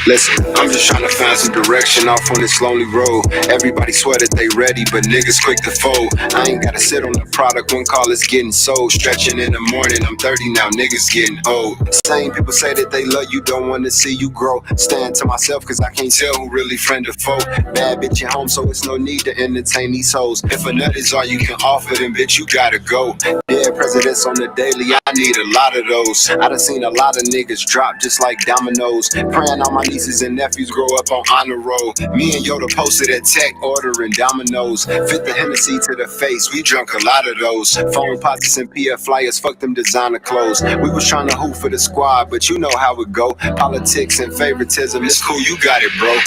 Listen, I'm just trying to find some direction off on this lonely road. Everybody swear that they ready, but niggas quick to fold. I ain't gotta sit on the product, one call is getting sold. Stretching in the morning, I'm 30 now, niggas getting old. Same people say that they love you, don't wanna see you grow. Stand to myself, cause I can't tell who really friend or foe. Bad bitch at home, so it's no need to entertain these hoes. If a nut is all you can offer, then bitch, you gotta go. Dead presidents on the daily, I need a lot of those. I done seen a lot of niggas drop just like dominoes. Praying on my nieces and nephews grow up on honor roll. Me and Yoda posted at Tech ordering dominoes. Fit the Hennessy to the face, we drunk a lot of those. Phone pockets and PF flyers, fuck them designer clothes. We was trying to hoop for the squad, but you know how it go. Politics and favoritism, it's cool, you got it, bro.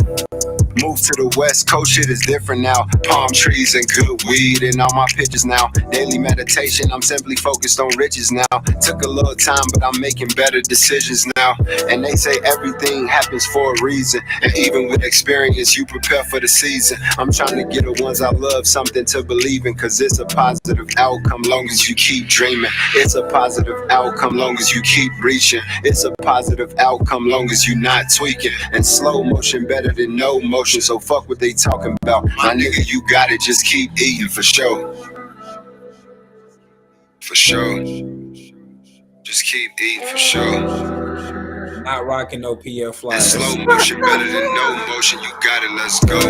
Moved to the West Coast, shit is different now. Palm trees and good weed in all my pictures now. Daily meditation, I'm simply focused on riches now. Took a little time, but I'm making better decisions now. And they say everything happens for a reason. And even with experience, you prepare for the season. I'm trying to get the ones I love something to believe in, cause it's a positive outcome long as you keep dreaming. It's a positive outcome long as you keep reaching. It's a positive outcome long as you not tweaking. And slow motion better than no motion. So fuck what they talking about. My nigga, you got it, just keep eating for sure. For sure. Just keep eating for sure. Not rocking no PF flyers. Slow motion better than no motion. You got it, let's go.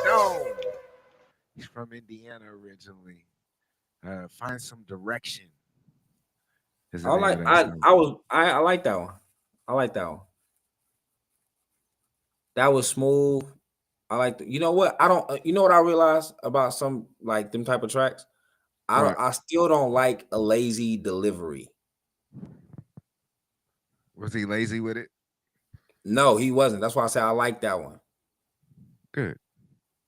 Stone. He's from Indiana originally. Find some direction. I like that one. I like that one. That was smooth. I like the, you know what? I don't you know what I realized about some like them type of tracks? I still don't like a lazy delivery. Was he lazy with it? No, he wasn't. That's why I said I like that one. Good.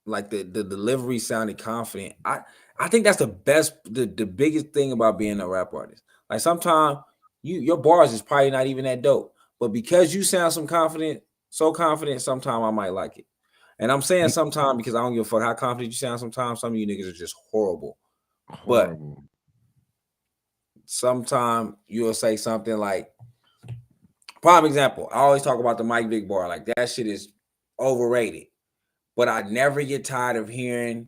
Like the delivery sounded confident. I think that's the best, the biggest thing about being a rap artist. Like sometimes your bars is probably not even that dope, but because you sound so confident, sometimes I might like it. And I'm saying sometimes because I don't give a fuck how confident you sound. Sometimes some of you niggas are just horrible. But sometimes you'll say something like, prime example, I always talk about the Mike Vick bar. Like that shit is overrated. But I never get tired of hearing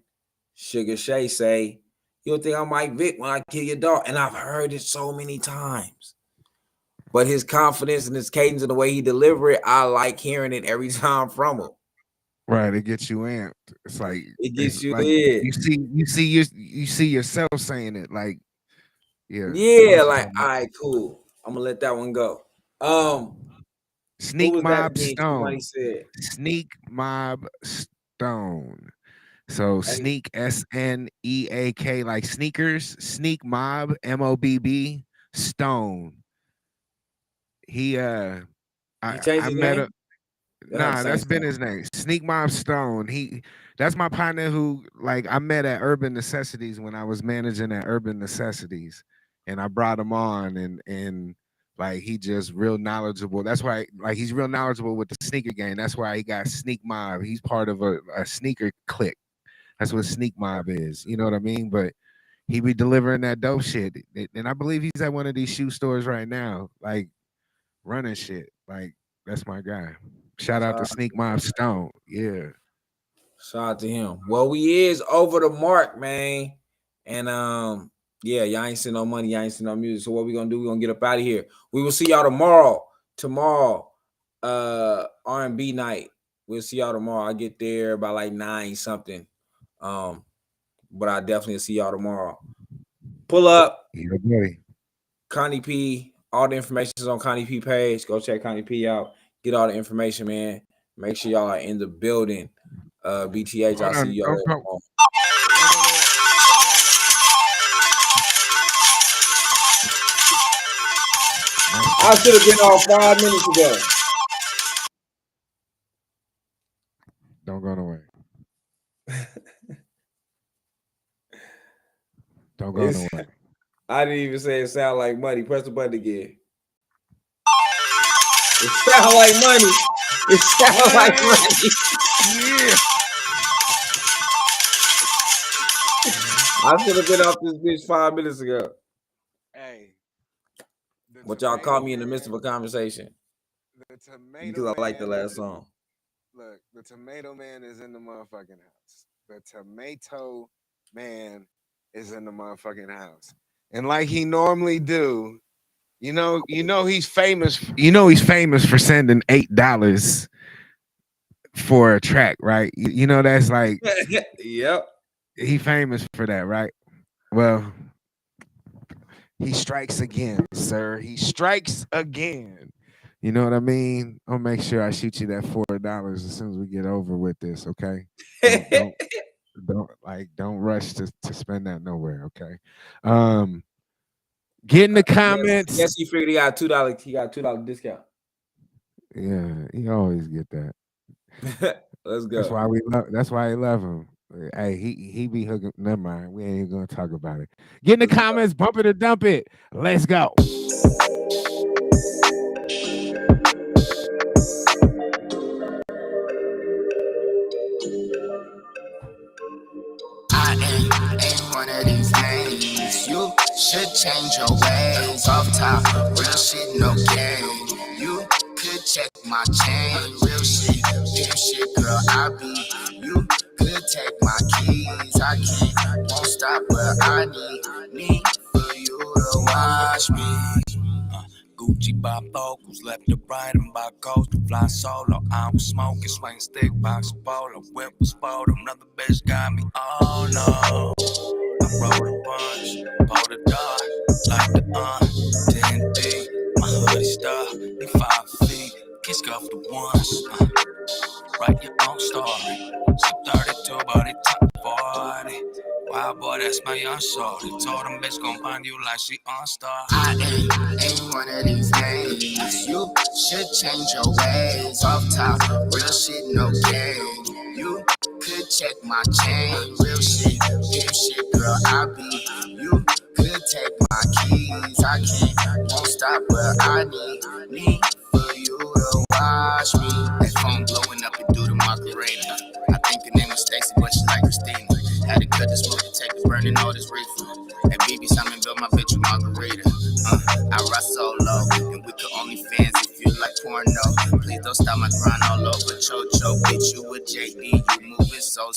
Sugar Shay say, "You'll think I'm Mike Vick when I kill your dog." And I've heard it so many times. But his confidence and his cadence and the way he deliver it, I like hearing it every time from him. Right, it gets you amped. It's like it gets you like in. You see yourself saying it. Like, yeah. Like, all right, cool. I'm gonna let that one go. Sneak Mob Stone. Somebody said Sneak Mob Stone. So Sneak SNEAK, like sneakers. Sneak Mob MOBB Stone. He I met a that's been his name. Sneak Mob Stone. That's my partner who like I met at Urban Necessities when I was managing at Urban Necessities, and I brought him on and like he just real knowledgeable. That's why like he's real knowledgeable with the sneaker game. That's why he got Sneak Mob. He's part of a sneaker clique. That's what Sneak Mob is. You know what I mean? But he be delivering that dope shit. And I believe he's at one of these shoe stores right now, like running shit. Like that's my guy. Shout out to Sneak Mob Stone. Yeah. Shout out to him. Well, we is over the mark, man. And yeah, y'all ain't seen no money, y'all ain't seen no music. So what we gonna do? We gonna get up out of here. We will see y'all tomorrow. R&B night. we'll see y'all tomorrow. I get there by like 9 something. But I definitely see y'all tomorrow. Pull up. Connie P. All the information is on Connie P page. Go check Connie P out. Get all the information, man. Make sure y'all are in the building. BTH, I'll see y'all tomorrow. I should have been off 5 minutes ago. Don't go nowhere. Don't go nowhere. I didn't even say it sound like money. Press the button again. It sound like money. It sound like money. Yeah. I should have been off this bitch 5 minutes ago. Hey. But y'all caught me in the midst of a conversation. Because I like the last song. Look, the tomato man is in the motherfucking house. The tomato man is in the motherfucking house. And like he normally do, you know he's famous. He's famous for sending $8 for a track, right? You know that's like yep. He famous for that, right? Well, he strikes again, sir. He strikes again. You know what I mean? I'll make sure I shoot you that $4 as soon as we get over with this, okay? Don't rush to spend that nowhere, okay? Get in the comments. Yes, he figured he got $2. He got $2 discount. Yeah, he always get that. Let's go. That's why I love him. Hey, he be hooking. Never mind. We ain't even gonna talk about it. Get in the comments, bump it or dump it. Let's go. I ain't one of these names. You should change your ways. Off top, real shit, no game. You could check my chain. Real shit, damn shit, girl, I be. You could take my keys. I won't stop, but I need for you to watch me. Gucci by vocals, left to right and by coast to fly solo. I was smoking, swing stick, box of polo. Whip was photo, another bitch got me. Oh no, I rolled a bunch, pulled a dart, like the 10D. My hoodie star, they 5 feet, kiss off the ones. Write your own story. She 32, but it top 40. Wow, boy, that's my young shorty. Told him bitch gon' find you like she on star. I ain't one of these names. You should change your ways. Off top, real shit, no game. You could check my chain. Real shit, damn shit, girl, I be. You could take my keys. I won't stop, but I need for you to watch me. That phone blowing up and do the Macarena. I think the name was Stacy, but she like Christina. Had to cut the smoke to take the burning all this reefer. Hey, BB Simon built my bitch with margarita. I ride solo, and we could only fans if you like porno. Please don't stop my grind all over Chocho. Bitch, you with JD, you moving so.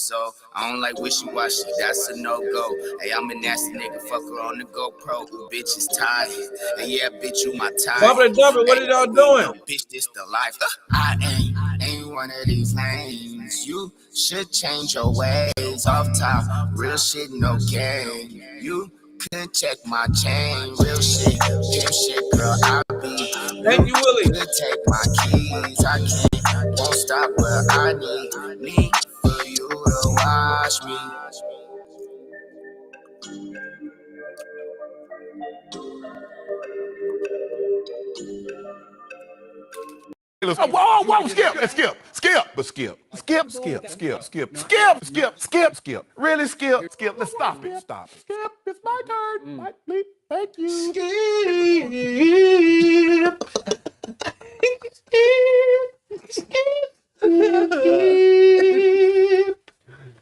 I don't like wishy-washy, that's a no-go. Hey, I'm a nasty nigga, fuck her on the GoPro. Ooh, bitch is tired. And yeah, bitch, you my time. Double, what are y'all doing? Bitch, this the life. I ain't one of these lanes. You should change your ways. Off top, real shit, no game. You could check my chain. Real shit, damn shit, girl, I be. Thank you, Willie. Could take my keys. I won't stop, but I need for you to watch me. Whoa, skip. Really skip. Let's stop it. Skip, it's my turn. Please, thank you.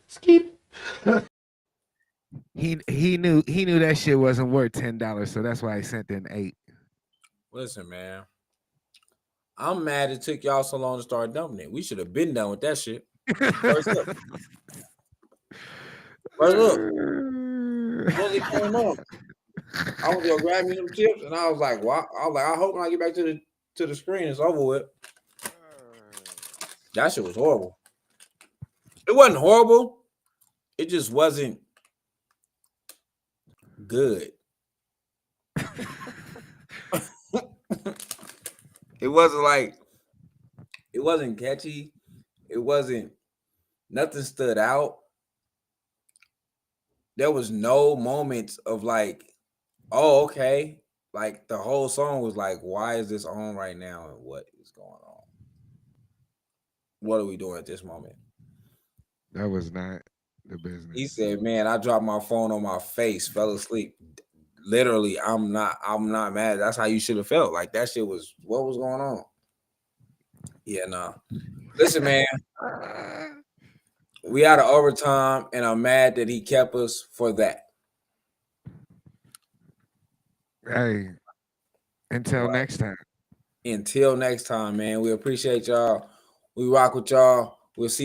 Skip. He knew that shit wasn't worth $10, so that's why he sent in 8. Listen, man. I'm mad it took y'all so long to start dumping it. We should have been done with that shit. First up. Really came up. I was gonna grab me some chips, and I was like, "Wow!" I hope when I get back to the screen, it's over with. That shit was horrible. It wasn't horrible. It just wasn't good. It wasn't catchy. It wasn't, nothing stood out. There was no moments of like, oh, okay. Like the whole song was like, why is this on right now? And what is going on? What are we doing at this moment? That was not the business. He said, man, I dropped my phone on my face, fell asleep. Literally, I'm not mad. That's how you should have felt. Like that shit was, what was going on? Yeah, nah. Listen, man. We out of overtime, and I'm mad that he kept us for that. Hey, until next time. Until next time, man. We appreciate y'all. We rock with y'all. We'll see y'all.